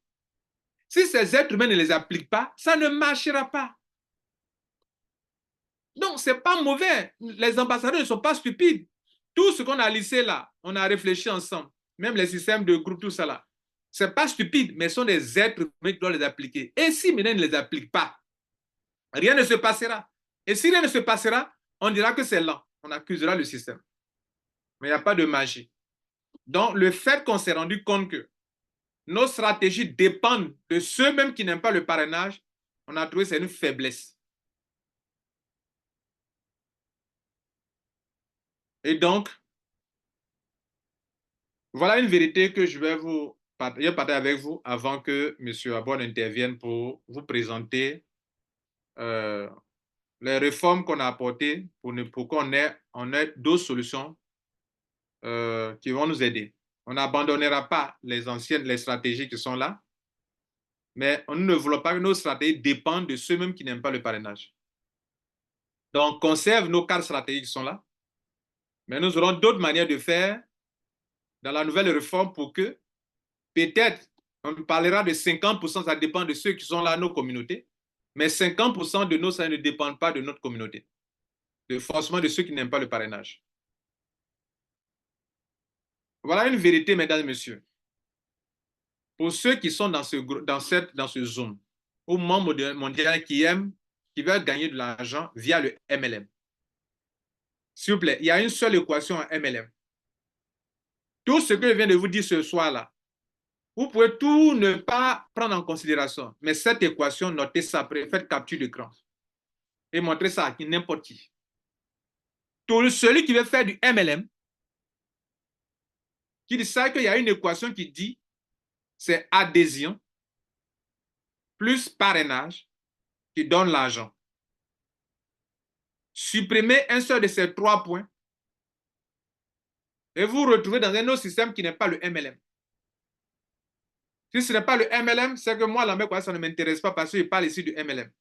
Si ces êtres humains ne les appliquent pas, ça ne marchera pas. Donc, ce n'est pas mauvais. Les ambassadeurs ne sont pas stupides. Tout ce qu'on a lissé là, on a réfléchi ensemble. Même les systèmes de groupe, tout ça là. Ce n'est pas stupide, mais ce sont des êtres humains qui doivent les appliquer. Et si maintenant ils ne les appliquent pas, rien ne se passera. Et si rien ne se passera, on dira que c'est lent. On accusera le système. Mais il n'y a pas de magie. Donc, le fait qu'on s'est rendu compte que nos stratégies dépendent de ceux-mêmes qui n'aiment pas le parrainage, on a trouvé que c'est une faiblesse. Et donc, voilà une vérité que je vais vous partager avec vous avant que M. Abouane intervienne pour vous présenter les réformes qu'on a apportées pour qu'on ait d'autres solutions qui vont nous aider. On n'abandonnera pas les stratégies qui sont là, mais on ne voulons pas que nos stratégies dépendent de ceux-mêmes qui n'aiment pas le parrainage. Donc, conserve nos 4 stratégies qui sont là, mais nous aurons d'autres manières de faire dans la nouvelle réforme pour que peut-être on parlera de 50%, ça dépend de ceux qui sont là, nos communautés, mais 50% de nos salaires ne dépendent pas de notre communauté, forcément de ceux qui n'aiment pas le parrainage. Voilà une vérité, mesdames et messieurs. Pour ceux qui sont dans ce zone, au membre mondial qui veulent gagner de l'argent via le MLM. S'il vous plaît, il y a une seule équation en MLM. Tout ce que je viens de vous dire ce soir-là, vous pouvez tout ne pas prendre en considération, mais cette équation, notez ça après, faites capture d'écran et montrez ça à n'importe qui. Tout celui qui veut faire du MLM, qui dit ça qu'il y a une équation qui dit c'est adhésion plus parrainage qui donne l'argent. Supprimez un seul de ces 3 points et vous vous retrouvez dans un autre système qui n'est pas le MLM. Si ce n'est pas le MLM, c'est que moi, ça ne m'intéresse pas parce que je parle ici du MLM.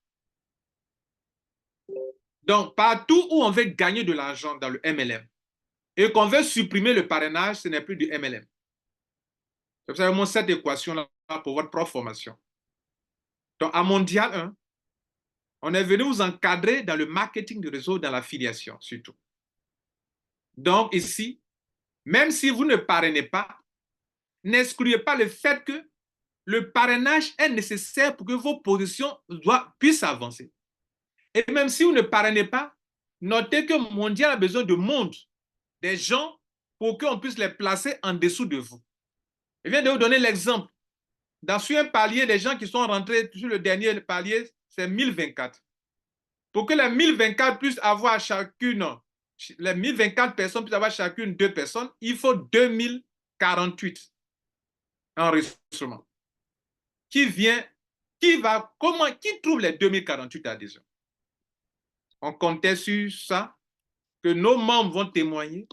Donc, partout où on veut gagner de l'argent dans le MLM et qu'on veut supprimer le parrainage, ce n'est plus du MLM. C'est vraiment cette équation-là pour votre propre formation. Donc, à Mondial 1, on est venu vous encadrer dans le marketing de réseau, dans l'affiliation surtout. Donc, ici, même si vous ne parrainez pas, n'excluez pas le fait que le parrainage est nécessaire pour que vos positions puissent avancer. Et même si vous ne parrainez pas, notez que Mondial a besoin de monde, des gens, pour qu'on puisse les placer en dessous de vous. Je viens de vous donner l'exemple. Sur un palier, les gens qui sont rentrés sur le dernier palier, c'est 1024. Pour que les 1024 puissent avoir chacune, les 1024 personnes puissent avoir chacune 2 personnes, il faut 2048 enregistrements. Qui trouve les 2048 adhésions? On comptait sur ça, que nos membres vont témoigner.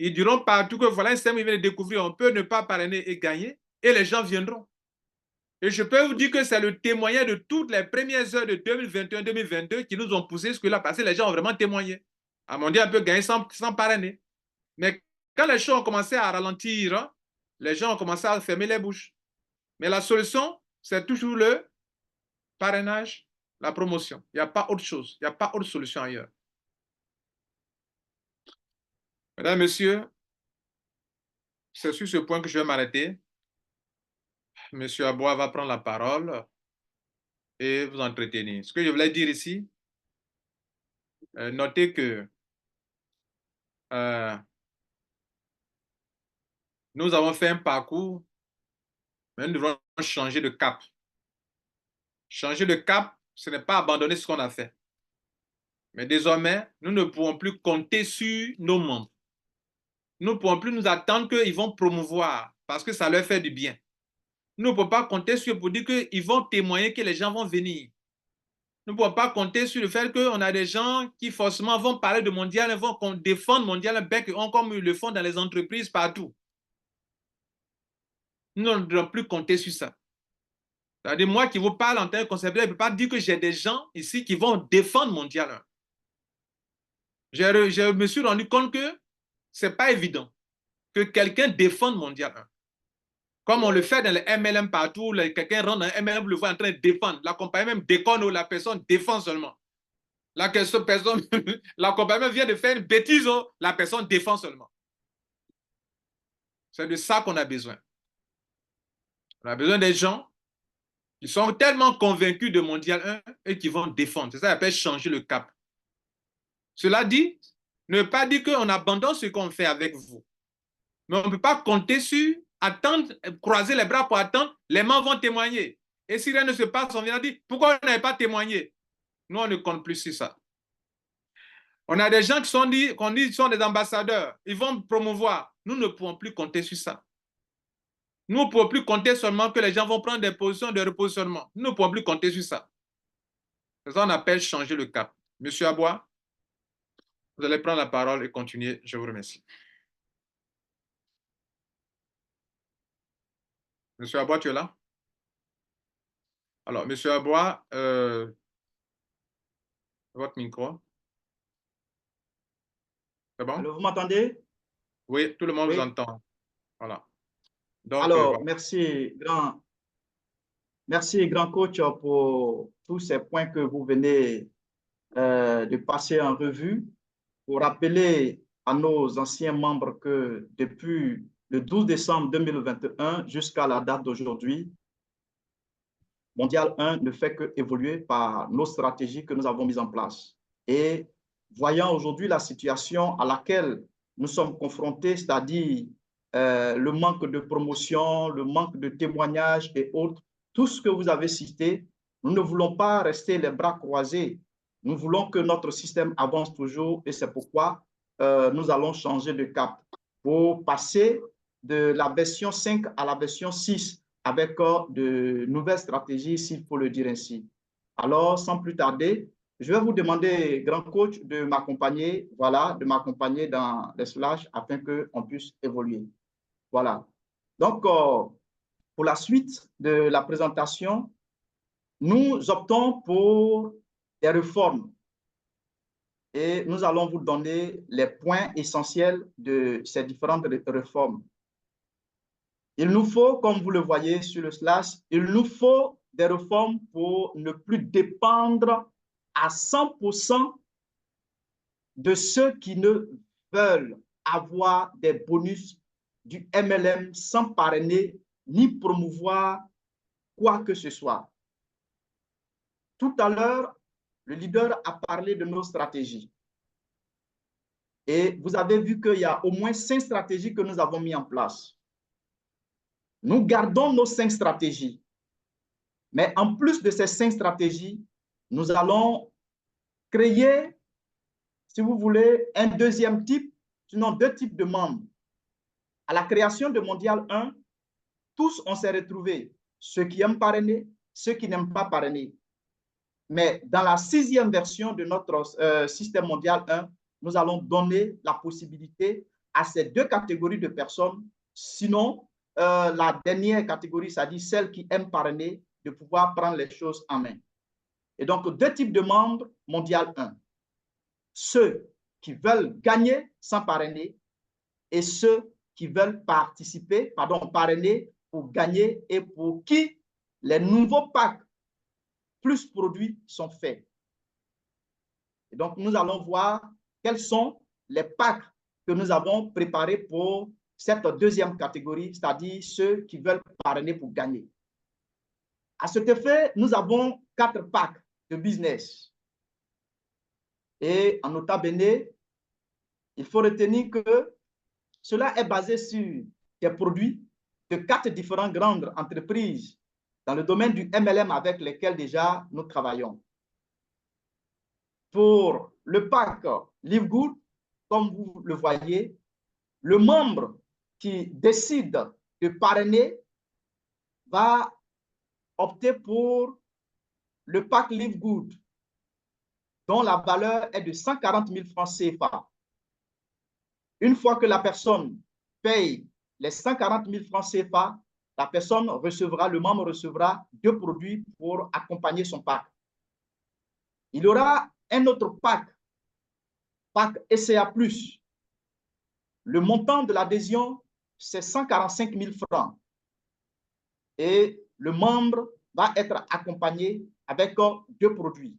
Ils diront partout que voilà un système qu'ils viennent de découvrir, on peut ne pas parrainer et gagner, et les gens viendront. Et je peux vous dire que c'est le témoignage de toutes les premières heures de 2021-2022 qui nous ont poussé jusque-là, parce que les gens ont vraiment témoigné. À Mondial, on peut gagner sans parrainer. Mais quand les choses ont commencé à ralentir, les gens ont commencé à fermer les bouches. Mais la solution, c'est toujours le parrainage, la promotion. Il n'y a pas autre chose. Il n'y a pas autre solution ailleurs. Mesdames, Messieurs, c'est sur ce point que je vais m'arrêter. Monsieur Aboua va prendre la parole et vous entretenir. Ce que je voulais dire ici, notez que nous avons fait un parcours, mais nous devons changer de cap. Changer de cap, ce n'est pas abandonner ce qu'on a fait. Mais désormais, nous ne pouvons plus compter sur nos membres. Nous ne pouvons plus nous attendre qu'ils vont promouvoir parce que ça leur fait du bien. Nous ne pouvons pas compter sur eux pour dire qu'ils vont témoigner, que les gens vont venir. Nous ne pouvons pas compter sur le fait qu'on a des gens qui forcément vont parler de Mondial, vont défendre Mondial bec et comme ils le font dans les entreprises partout. Nous ne devons plus compter sur ça. C'est-à-dire, moi qui vous parle en tant que concepteur, je ne peux pas dire que j'ai des gens ici qui vont défendre Mondial. Je me suis rendu compte que ce n'est pas évident que quelqu'un défende Mondial 1. Comme on le fait dans les MLM partout, quelqu'un rentre dans un MLM, vous le voit en train de défendre. La compagnie même déconne ou la personne défend seulement. La question, personne, l'accompagnement vient de faire une bêtise, oh, la personne défend seulement. C'est de ça qu'on a besoin. On a besoin des gens qui sont tellement convaincus de Mondial 1 et qui vont défendre. C'est ça qu'on appelle changer le cap. Cela dit, ne pas dire qu'on abandonne ce qu'on fait avec vous. Mais on ne peut pas compter sur, attendre, croiser les bras pour attendre, les mains vont témoigner. Et si rien ne se passe, on vient dire, pourquoi on n'avait pas témoigné? Nous, on ne compte plus sur ça. On a des gens qui sont dit, qu'on dit sont des ambassadeurs, ils vont promouvoir. Nous ne pouvons plus compter sur ça. Nous ne pouvons plus compter seulement que les gens vont prendre des positions de repositionnement. Nous ne pouvons plus compter sur ça. C'est ça qu'on appelle changer le cap. Monsieur Abois, vous allez prendre la parole et continuer. Je vous remercie. Monsieur Abois, tu es là? Alors, Monsieur Abois, votre micro. C'est bon? Alors, vous m'entendez? Oui, tout le monde vous Oui. entend. Voilà. Donc, Alors, voilà. merci, grand coach, pour tous ces points que vous venez de passer en revue, pour rappeler à nos anciens membres que depuis le 12 décembre 2021 jusqu'à la date d'aujourd'hui, Mondial 1 ne fait que évoluer par nos stratégies que nous avons mises en place. Et voyant aujourd'hui la situation à laquelle nous sommes confrontés, c'est-à-dire le manque de promotion, le manque de témoignages et autres, tout ce que vous avez cité, nous ne voulons pas rester les bras croisés. Nous voulons que notre système avance toujours et c'est pourquoi nous allons changer de cap pour passer de la version 5 à la version 6 avec de nouvelles stratégies, s'il faut le dire ainsi. Alors, sans plus tarder, je vais vous demander, grand coach, de m'accompagner, voilà, de m'accompagner dans les slides afin qu'on puisse évoluer. Voilà. Donc, pour la suite de la présentation, nous optons pour des réformes et nous allons vous donner les points essentiels de ces différentes réformes. Il nous faut, comme vous le voyez sur le slash, il nous faut des réformes pour ne plus dépendre à 100% de ceux qui ne veulent avoir des bonus du MLM sans parrainer ni promouvoir quoi que ce soit. Tout à l'heure, le leader a parlé de nos stratégies. Et vous avez vu qu'il y a au moins 5 stratégies que nous avons mis en place. Nous gardons nos 5 stratégies. Mais en plus de ces 5 stratégies, nous allons créer, si vous voulez, un deuxième type, sinon 2 types de membres. À la création de Mondial 1, tous on s'est retrouvés, ceux qui aiment parrainer, ceux qui n'aiment pas parrainer. Mais dans la 6e version de notre système Mondial 1, nous allons donner la possibilité à ces 2 catégories de personnes, sinon la dernière catégorie, c'est-à-dire celles qui aiment parrainer, de pouvoir prendre les choses en main. Et donc, 2 types de membres, Mondial 1. Ceux qui veulent gagner sans parrainer et ceux qui veulent parrainer pour gagner et pour qui les nouveaux packs plus produits sont faits. Et donc, nous allons voir quels sont les packs que nous avons préparés pour cette 2e catégorie, c'est-à-dire ceux qui veulent parrainer pour gagner. À cet effet, nous avons 4 packs de business. Et en nota bene, il faut retenir que cela est basé sur des produits de 4 différentes grandes entreprises dans le domaine du MLM avec lesquels déjà nous travaillons. Pour le pack Live Good, comme vous le voyez, le membre qui décide de parrainer va opter pour le pack Live Good, dont la valeur est de 140 000 francs CFA. Une fois que la personne paye les 140 000 francs CFA, le membre recevra 2 produits pour accompagner son pack. Il y aura un autre pack SCA+. Le montant de l'adhésion, c'est 145 000 francs. Et le membre va être accompagné avec 2 produits.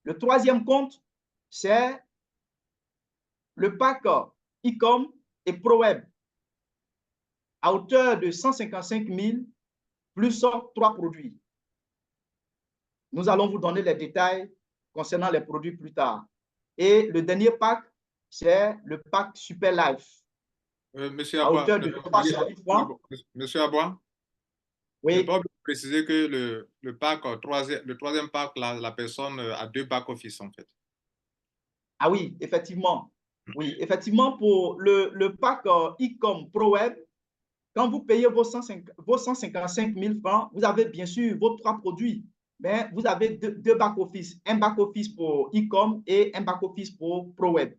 Le troisième compte, c'est le pack e-com et ProWeb à hauteur de 155 000 plus 3 produits. Nous allons vous donner les détails concernant les produits plus tard. Et le dernier pack, c'est le pack Super Life Monsieur à Abois, hauteur de 300 000 francs. Monsieur Abois, ne Oui. pas préciser que le pack, le troisième pack, la personne a 2 back-office en fait. Ah oui, effectivement. Oui, effectivement, pour le pack e-com ProWeb, quand vous payez vos 155 000 francs, vous avez bien sûr vos 3 produits, mais vous avez deux back-office, un back-office pour e-com et un back-office pour ProWeb.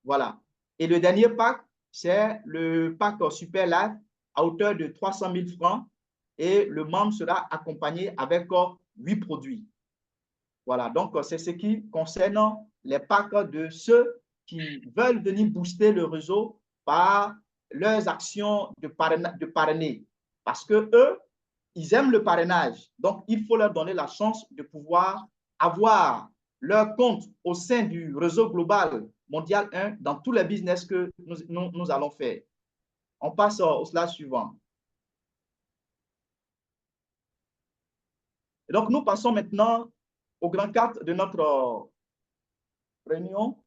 Voilà. Et le dernier pack, c'est le pack Super Life à hauteur de 300 000 francs et le membre sera accompagné avec 8 produits. Voilà, donc c'est ce qui concerne les packs de ceux qui veulent venir booster le réseau par leurs actions de parrainer. Parce que eux, ils aiment le parrainage. Donc, il faut leur donner la chance de pouvoir avoir leur compte au sein du réseau global mondial 1 dans tous les business que nous allons faire. On passe au slide suivant. Et donc, nous passons maintenant au grand 4 de notre réunion.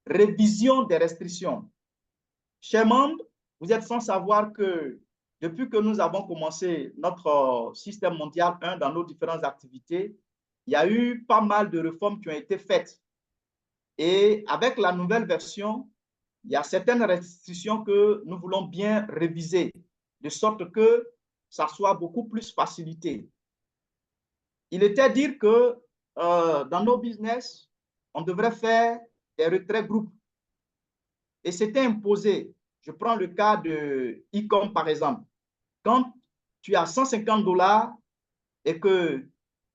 Révision des restrictions. Chers membres, vous êtes sans savoir que depuis que nous avons commencé notre système mondial 1 dans nos différentes activités, il y a eu pas mal de réformes qui ont été faites. Et avec la nouvelle version, il y a certaines restrictions que nous voulons bien réviser, de sorte que ça soit beaucoup plus facilité. Il était dire que dans nos business, on devrait faire des retraits groupes. Et c'était imposé. Je prends le cas de e-com par exemple. Quand tu as 150 $ et que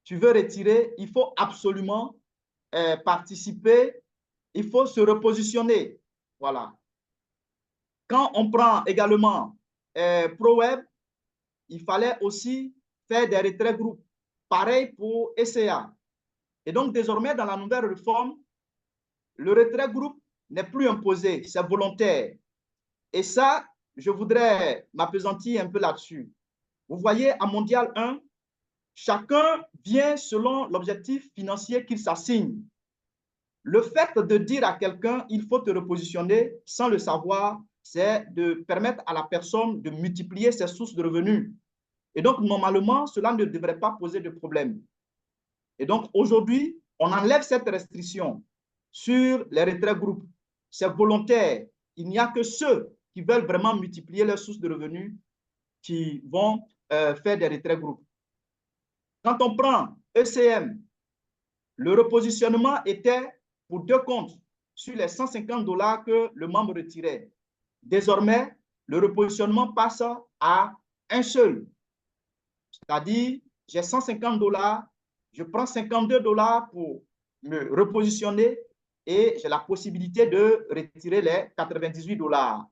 tu veux retirer, il faut absolument participer, il faut se repositionner. Voilà. Quand on prend également ProWeb, il fallait aussi faire des retraits groupes. Pareil pour SCA. Et donc, désormais, dans la nouvelle réforme, le retrait groupe n'est plus imposé, c'est volontaire. Et ça, je voudrais m'appesantir un peu là-dessus. Vous voyez, à Mondial 1, chacun vient selon l'objectif financier qu'il s'assigne. Le fait de dire à quelqu'un, il faut te repositionner sans le savoir, c'est de permettre à la personne de multiplier ses sources de revenus. Et donc, normalement, cela ne devrait pas poser de problème. Et donc, aujourd'hui, on enlève cette restriction sur les retraits groupes. C'est volontaire. Il n'y a que ceux qui veulent vraiment multiplier leurs sources de revenus qui vont faire des retraits groupes. Quand on prend ECM, le repositionnement était pour 2 comptes sur les 150 $ que le membre retirait. Désormais, le repositionnement passe à un seul. C'est-à-dire, j'ai 150 $, je prends 52 $ pour me repositionner et j'ai la possibilité de retirer les 98 $.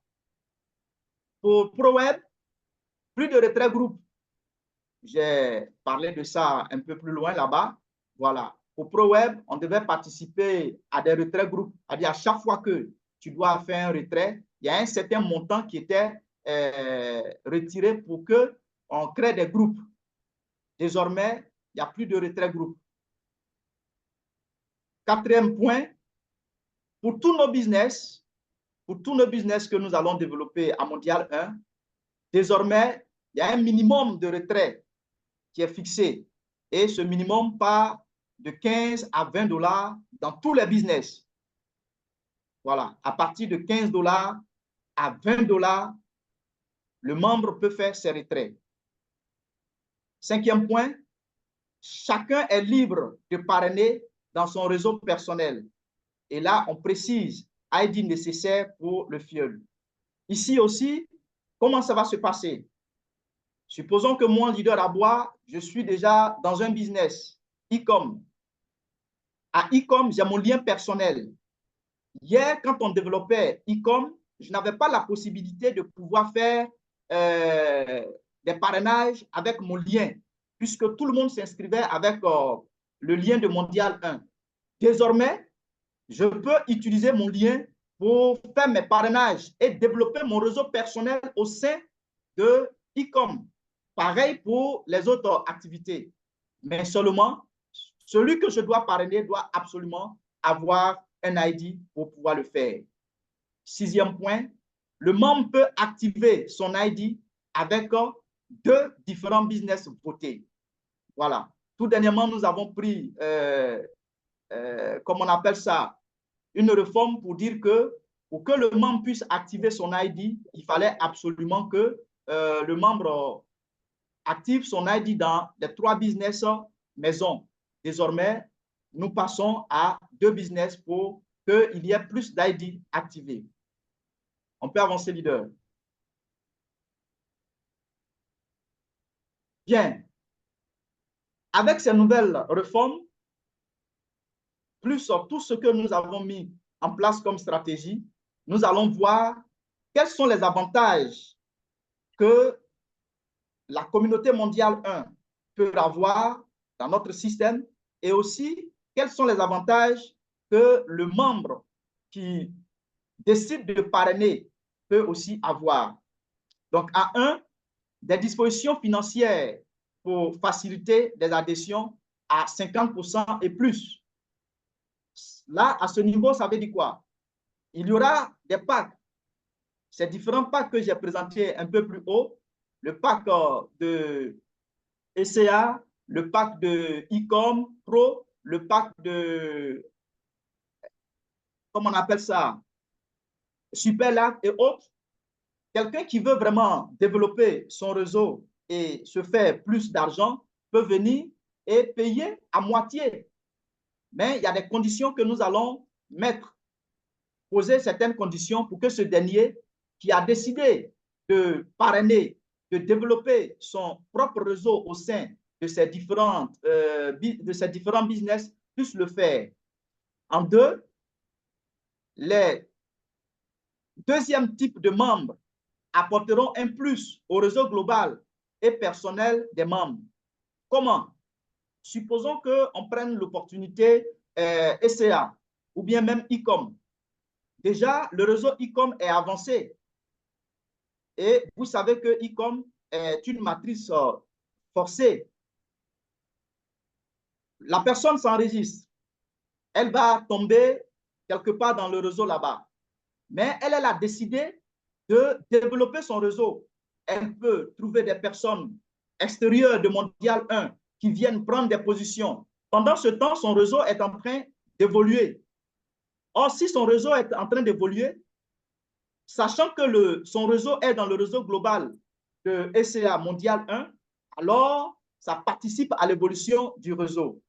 Pour ProWeb, plus de retrait groupe. J'ai parlé de ça un peu plus loin là-bas. Voilà. Pour ProWeb, on devait participer à des retraits groupes. C'est-à-dire, à chaque fois que tu dois faire un retrait, il y a un certain montant qui était retiré pour qu'on crée des groupes. Désormais, il n'y a plus de retrait groupe. Quatrième point, pour tous nos business que nous allons développer à Mondial 1, désormais, il y a un minimum de retrait qui est fixé. Et ce minimum part de 15 à 20 $ dans tous les business. Voilà, à partir de 15 $ à 20 $, le membre peut faire ses retraits. Cinquième point, chacun est libre de parrainer dans son réseau personnel. Et là, on précise ID nécessaire pour le FIEL. Ici aussi, comment ça va se passer? Supposons que moi, leader à bois, je suis déjà dans un business, e-com. À e-com, j'ai mon lien personnel. Hier, quand on développait e-com, je n'avais pas la possibilité de pouvoir faire des parrainages avec mon lien, puisque tout le monde s'inscrivait avec le lien de Mondial 1. Désormais, je peux utiliser mon lien pour faire mes parrainages et développer mon réseau personnel au sein de e-com. Pareil pour les autres activités. Mais seulement, celui que je dois parrainer doit absolument avoir un ID pour pouvoir le faire. Sixième point, le membre peut activer son ID avec deux différents business votés. Voilà. Tout dernièrement, nous avons pris, comme on appelle ça, une réforme pour dire que pour que le membre puisse activer son ID, il fallait absolument que le membre active son ID dans les 3 business maisons. Désormais, nous passons à 2 business pour qu'il y ait plus d'ID activés. On peut avancer, leader. Bien. Avec ces nouvelles réformes, plus tout ce que nous avons mis en place comme stratégie, nous allons voir quels sont les avantages que la communauté mondiale 1 peut avoir dans notre système et aussi quels sont les avantages que le membre qui décide de parrainer peut aussi avoir. Donc, à 1, des dispositions financières pour faciliter des adhésions à 50% et plus. Là, à ce niveau, ça veut dire quoi? Il y aura des packs. Ces différents packs que j'ai présentés un peu plus haut, le pack de ECA, le pack de e-com Pro, le pack de, comment on appelle ça, Superlab et autres. Quelqu'un qui veut vraiment développer son réseau et se faire plus d'argent peut venir et payer à moitié. Mais il y a des conditions que nous allons mettre, poser certaines conditions pour que ce dernier qui a décidé de parrainer, de développer son propre réseau au sein de ces différents business puisse le faire. En 2, les deuxièmes types de membres apporteront un plus au réseau global et personnel des membres. Comment? Supposons qu'on prenne l'opportunité ECA ou bien même e-com. Déjà, le réseau e-com est avancé. Et vous savez que e-com est une matrice forcée. La personne s'enregistre. Elle va tomber quelque part dans le réseau là-bas. Mais elle a décidé de développer son réseau. Elle peut trouver des personnes extérieures de Mondial 1 qui viennent prendre des positions. Pendant ce temps, son réseau est en train d'évoluer. Or, si son réseau est en train d'évoluer, sachant que son réseau est dans le réseau global de ECA Mondial 1, alors ça participe à l'évolution du réseau.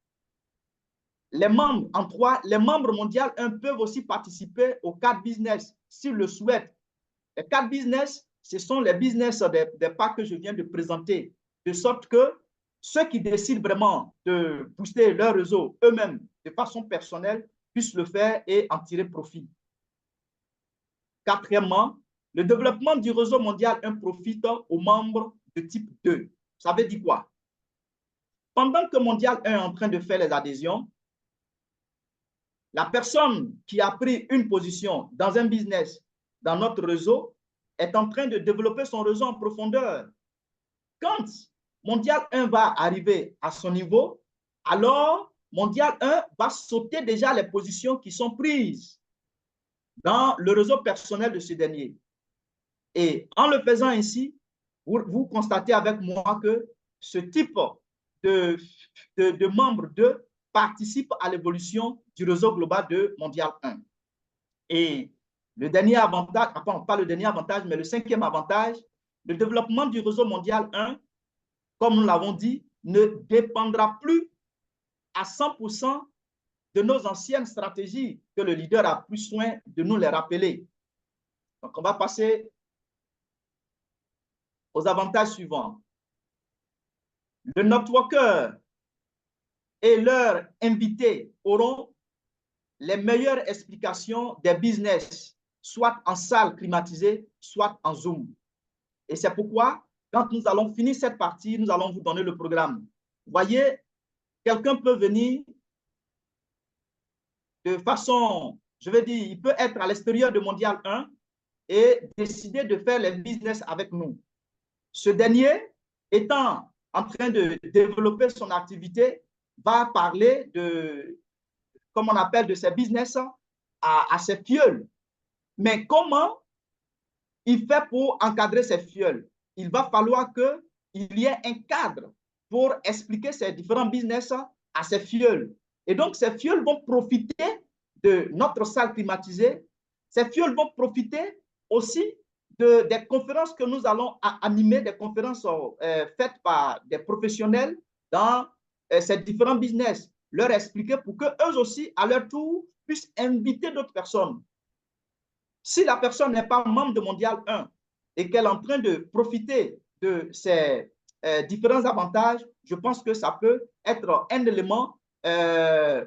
Les membres, en 3, les membres mondial 1 peuvent aussi participer aux 4 business s'ils le souhaitent. Les 4 business, ce sont les business des packs que je viens de présenter, de sorte que ceux qui décident vraiment de booster leur réseau eux-mêmes de façon personnelle puissent le faire et en tirer profit. Quatrièmement, le développement du réseau mondial 1 profite aux membres de type 2. Ça veut dire quoi? Pendant que Mondial 1 est en train de faire les adhésions, la personne qui a pris une position dans un business, dans notre réseau, est en train de développer son réseau en profondeur. Quand Mondial 1 va arriver à son niveau, alors Mondial 1 va sauter déjà les positions qui sont prises dans le réseau personnel de ce dernier. Et en le faisant ainsi, vous constatez avec moi que ce type de membres 2 participe à l'évolution du réseau global de Mondial 1. Et le dernier avantage, pas le dernier avantage, mais le 5e avantage, le développement du réseau mondial 1, comme nous l'avons dit, ne dépendra plus à 100% de nos anciennes stratégies que le leader a pris soin de nous les rappeler. Donc, on va passer aux avantages suivants. Le networker et leurs invités auront les meilleures explications des business, soit en salle climatisée, soit en Zoom. Et c'est pourquoi, quand nous allons finir cette partie, nous allons vous donner le programme. Vous voyez, quelqu'un peut venir de façon, je veux dire, il peut être à l'extérieur de Mondial 1 et décider de faire les business avec nous. Ce dernier, étant en train de développer son activité, va parler de, comme on appelle, de ses business à ses fioles. Mais comment il fait pour encadrer ses fioles? Il va falloir qu'il y ait un cadre pour expliquer ses différents business à ses fioles. Et donc, ces fioles vont profiter de notre salle climatisée. Ces fioles vont profiter aussi des conférences que nous allons animer, des conférences faites par des professionnels dans ces différents business, leur expliquer pour qu'eux aussi, à leur tour, puissent inviter d'autres personnes. Si la personne n'est pas membre de Mondial 1 et qu'elle est en train de profiter de ces différents avantages, je pense que ça peut être un élément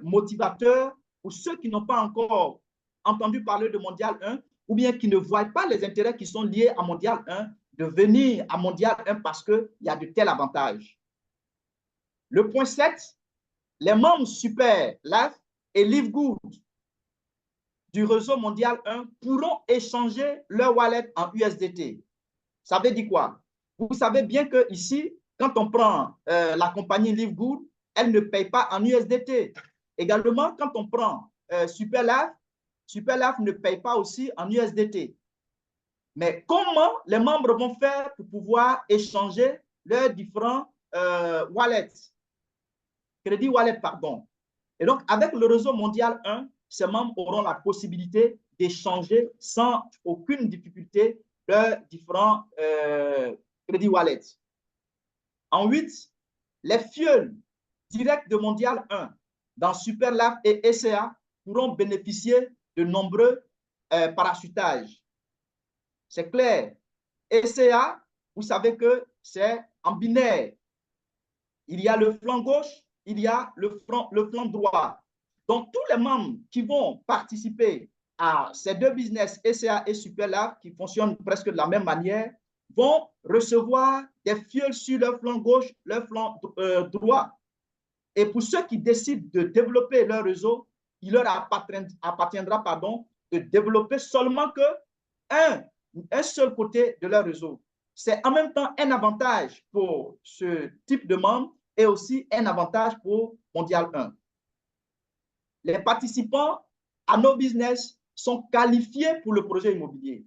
motivateur pour ceux qui n'ont pas encore entendu parler de Mondial 1 ou bien qui ne voient pas les intérêts qui sont liés à Mondial 1 de venir à Mondial 1 parce qu'il y a de tels avantages. Le point 7, les membres Super Life et Live Good du réseau Mondial 1 pourront échanger leur wallet en USDT. Ça veut dire quoi? Vous savez bien qu'ici, quand on prend la compagnie Live Good, elle ne paye pas en USDT. Également, quand on prend Superlife ne paye pas aussi en USDT. Mais comment les membres vont faire pour pouvoir échanger leurs différents wallets? Crédit wallet, pardon. Et donc, avec le réseau Mondial 1, ces membres auront la possibilité d'échanger sans aucune difficulté leurs différents crédits wallets. En 8, les fioles directes de Mondial 1 dans Superlife et SCA pourront bénéficier de nombreux parachutages. C'est clair. SCA, vous savez que c'est en binaire. Il y a le flanc gauche, il y a le flanc droit. Donc, tous les membres qui vont participer à ces deux business, SCA et Superlife, qui fonctionnent presque de la même manière, vont recevoir des fioles sur leur flanc gauche, leur flanc droit. Et pour ceux qui décident de développer leur réseau, il leur appartiendra de développer seulement un seul côté de leur réseau. C'est en même temps un avantage pour ce type de membre et aussi un avantage pour Mondial 1. Les participants à nos business sont qualifiés pour le projet immobilier.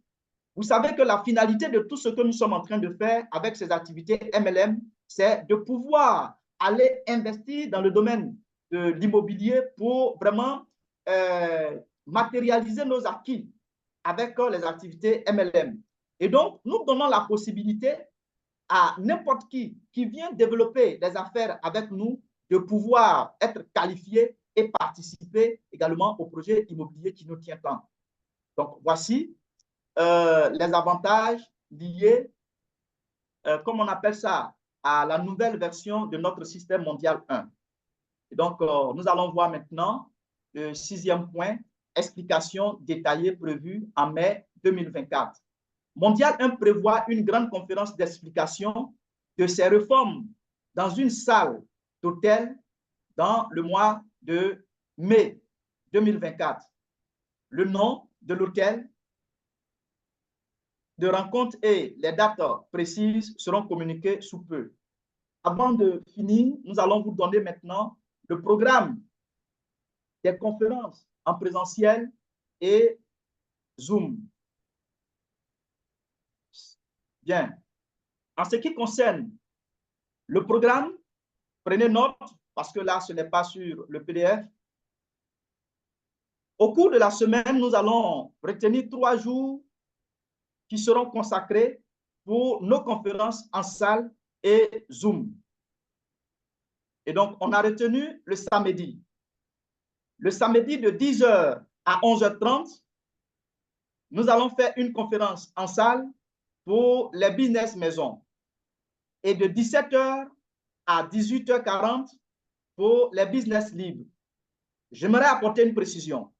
Vous savez que la finalité de tout ce que nous sommes en train de faire avec ces activités MLM, c'est de pouvoir aller investir dans le domaine de l'immobilier pour vraiment matérialiser nos acquis avec les activités MLM. Et donc, nous donnons la possibilité à n'importe qui vient développer des affaires avec nous de pouvoir être qualifié et participer également au projet immobilier qui nous tient tant. Donc, voici les avantages liés, comme on appelle ça, à la nouvelle version de notre système mondial 1. Et donc, nous allons voir maintenant le 6e point, explication détaillée prévue en mai 2024. Mondial 1 prévoit une grande conférence d'explication de ces réformes dans une salle d'hôtel dans le mois de mai 2024. Le nom de l'hôtel de rencontre et les dates précises seront communiquées sous peu. Avant de finir, nous allons vous donner maintenant le programme des conférences en présentiel et Zoom. Bien. En ce qui concerne le programme, prenez note parce que là, ce n'est pas sur le PDF. Au cours de la semaine, nous allons retenir 3 jours qui seront consacrés pour nos conférences en salle et Zoom. Et donc, on a retenu le samedi. Le samedi de 10h à 11h30, nous allons faire une conférence en salle pour les business maisons. Et de 17h à 18h40 pour les business libres. J'aimerais apporter une précision.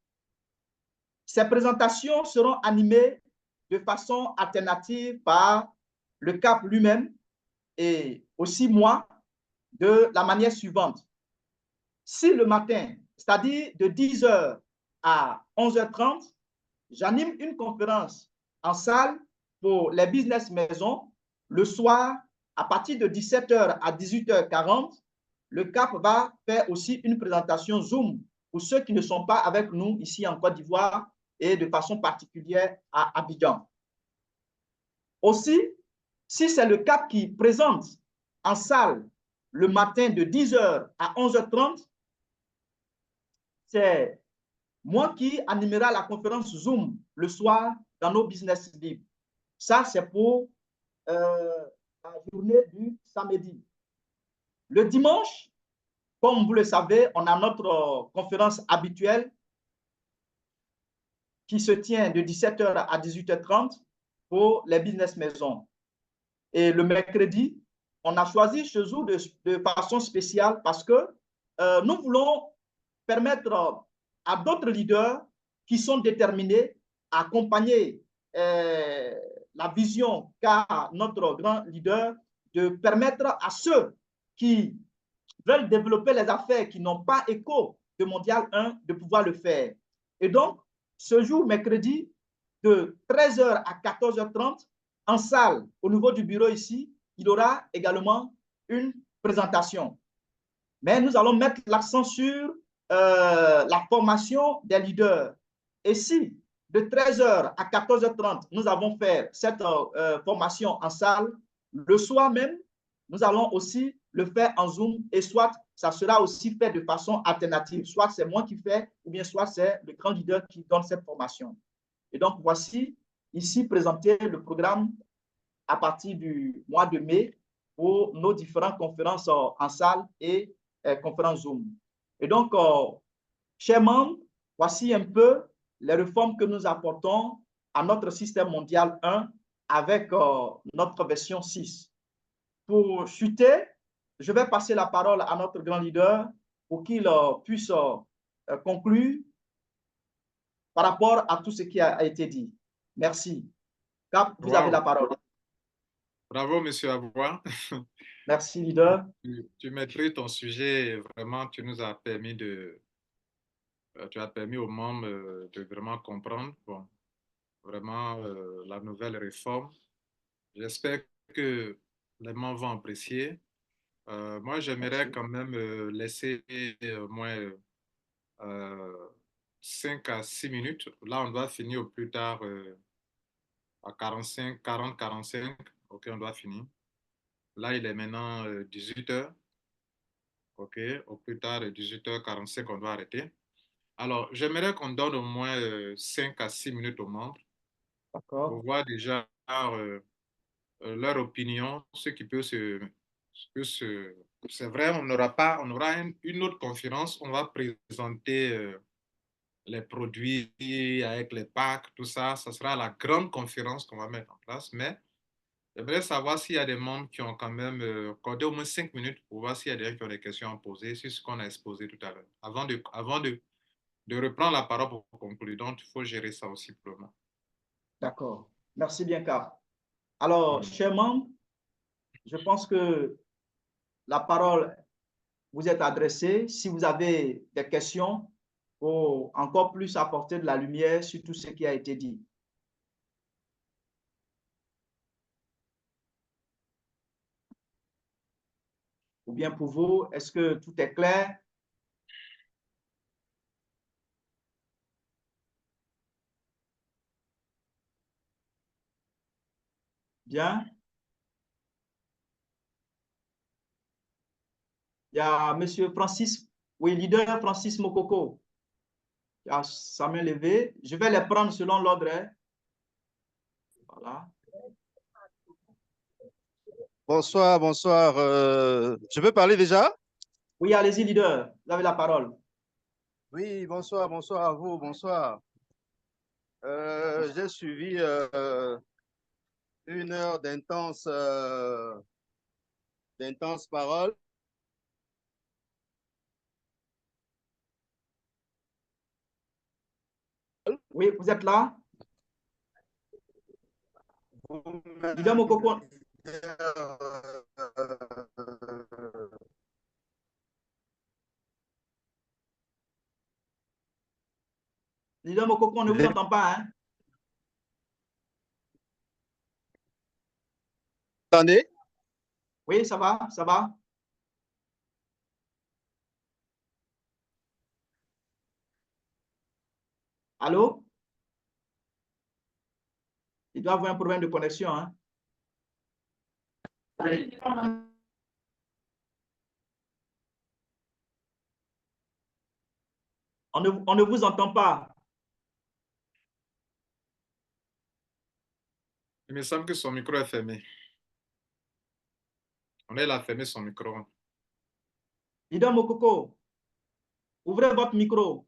Ces présentations seront animées de façon alternative par le CAP lui-même et aussi moi de la manière suivante. Si le matin, c'est-à-dire de 10h à 11h30, j'anime une conférence en salle pour les business maisons. Le soir, à partir de 17h à 18h40, le CAP va faire aussi une présentation Zoom pour ceux qui ne sont pas avec nous ici en Côte d'Ivoire et de façon particulière à Abidjan. Aussi, si c'est le CAP qui présente en salle le matin de 10h à 11h30, c'est moi qui animera la conférence Zoom le soir dans nos business libres. Ça, c'est pour la journée du samedi. Le dimanche, comme vous le savez, on a notre conférence habituelle qui se tient de 17h à 18h30 pour les business maisons. Et le mercredi, on a choisi ce jour de façon spéciale parce que nous voulons permettre à d'autres leaders qui sont déterminés à accompagner la vision qu'a notre grand leader, de permettre à ceux qui veulent développer les affaires qui n'ont pas écho de Mondial 1 de pouvoir le faire. Et donc, ce jour, mercredi, de 13h à 14h30, en salle, au niveau du bureau ici, il y aura également une présentation. Mais nous allons mettre l'accent sur la formation des leaders. Et si de 13h à 14h30, nous avons fait cette formation en salle, le soir même, nous allons aussi le faire en Zoom et soit ça sera aussi fait de façon alternative. Soit c'est moi qui fais ou bien soit c'est le grand leader qui donne cette formation. Et donc, voici ici présenté le programme à partir du mois de mai pour nos différentes conférences en salle et conférences Zoom. Et donc, chers membres, voici un peu les réformes que nous apportons à notre système mondial 1 avec notre version 6. Pour chuter, je vais passer la parole à notre grand leader pour qu'il puisse conclure par rapport à tout ce qui a été dit. Merci. Cap, vous avez la parole. Bravo, monsieur Avoua. Merci, leader. Tu maîtrises ton sujet. Vraiment, tu nous as permis tu as permis aux membres de vraiment comprendre, bon, vraiment la nouvelle réforme. J'espère que les membres vont apprécier. Moi, j'aimerais quand même laisser au moins 5 à 6 minutes. Là, on doit finir au plus tard à 45, 40, 45. OK, on doit finir. Là, il est maintenant 18 heures. OK, au plus tard, 18h45, on doit arrêter. Alors, j'aimerais qu'on donne au moins 5 à 6 minutes aux membres pour voir déjà leur opinion, ce qui peut c'est vrai, on aura une autre conférence, on va présenter les produits avec les packs, tout ça. Ça sera la grande conférence qu'on va mettre en place, mais j'aimerais savoir s'il y a des membres qui ont quand même accordé au moins 5 minutes pour voir s'il y a des gens qui ont des questions à poser sur ce qu'on a exposé tout à l'heure. Avant de reprendre la parole pour conclure, donc il faut gérer ça aussi pour le moment. D'accord. Merci bien, Cap. Alors, chers membres, je pense que la parole vous est adressée. Si vous avez des questions pour encore plus apporter de la lumière sur tout ce qui a été dit. Ou bien pour vous, est-ce que tout est clair? Bien. Il y a M. Francis, oui, leader Francis Mokoko. Il y a sa main levée. Je vais les prendre selon l'ordre. Voilà. Bonsoir, bonsoir. Je peux parler déjà? Oui, allez-y, leader. Vous avez la parole. Oui, bonsoir, bonsoir à vous, bonsoir. J'ai suivi une heure d'intense parole. Oui, vous êtes là? Leader Mokoko. Leader Mokoko, on ne vous entend pas. Hein? Attendez. Oui, ça va, ça va. Allô? Il doit avoir un problème de connexion. Hein? On ne vous entend pas. Il me semble que son micro est fermé. On a fermé son micro. Leader Mokoko, ouvrez votre micro.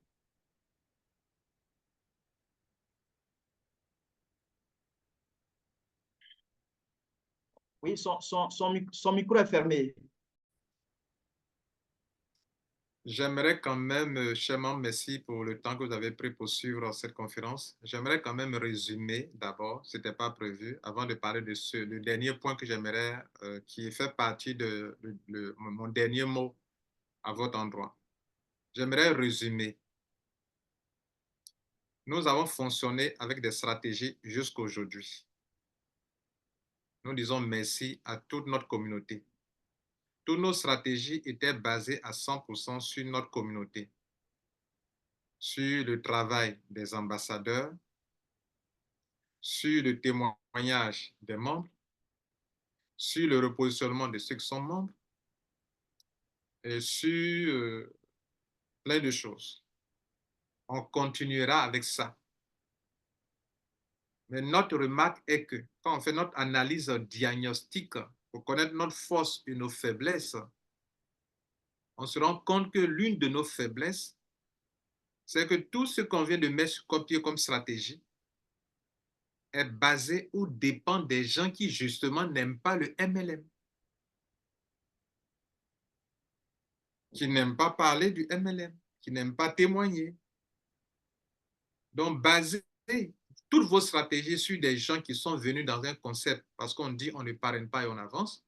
Oui, son micro est fermé. J'aimerais quand même, cher membre, merci pour le temps que vous avez pris pour suivre cette conférence. J'aimerais quand même résumer d'abord, ce n'était pas prévu, avant de parler de le dernier point que j'aimerais, qui fait partie de mon dernier mot à votre endroit. J'aimerais résumer. Nous avons fonctionné avec des stratégies jusqu'à aujourd'hui. Nous disons merci à toute notre communauté. Toutes nos stratégies étaient basées à 100% sur notre communauté, sur le travail des ambassadeurs, sur le témoignage des membres, sur le repositionnement de ceux qui sont membres et sur plein de choses. On continuera avec ça. Mais notre remarque est que quand on fait notre analyse diagnostique pour connaître notre force et nos faiblesses, on se rend compte que l'une de nos faiblesses, c'est que tout ce qu'on vient de mettre sur copier comme stratégie est basé ou dépend des gens qui justement n'aiment pas le MLM, qui n'aiment pas parler du MLM, qui n'aiment pas témoigner. Donc, basez toutes vos stratégies sur des gens qui sont venus dans un concept, parce qu'on dit on ne parraine pas et on avance,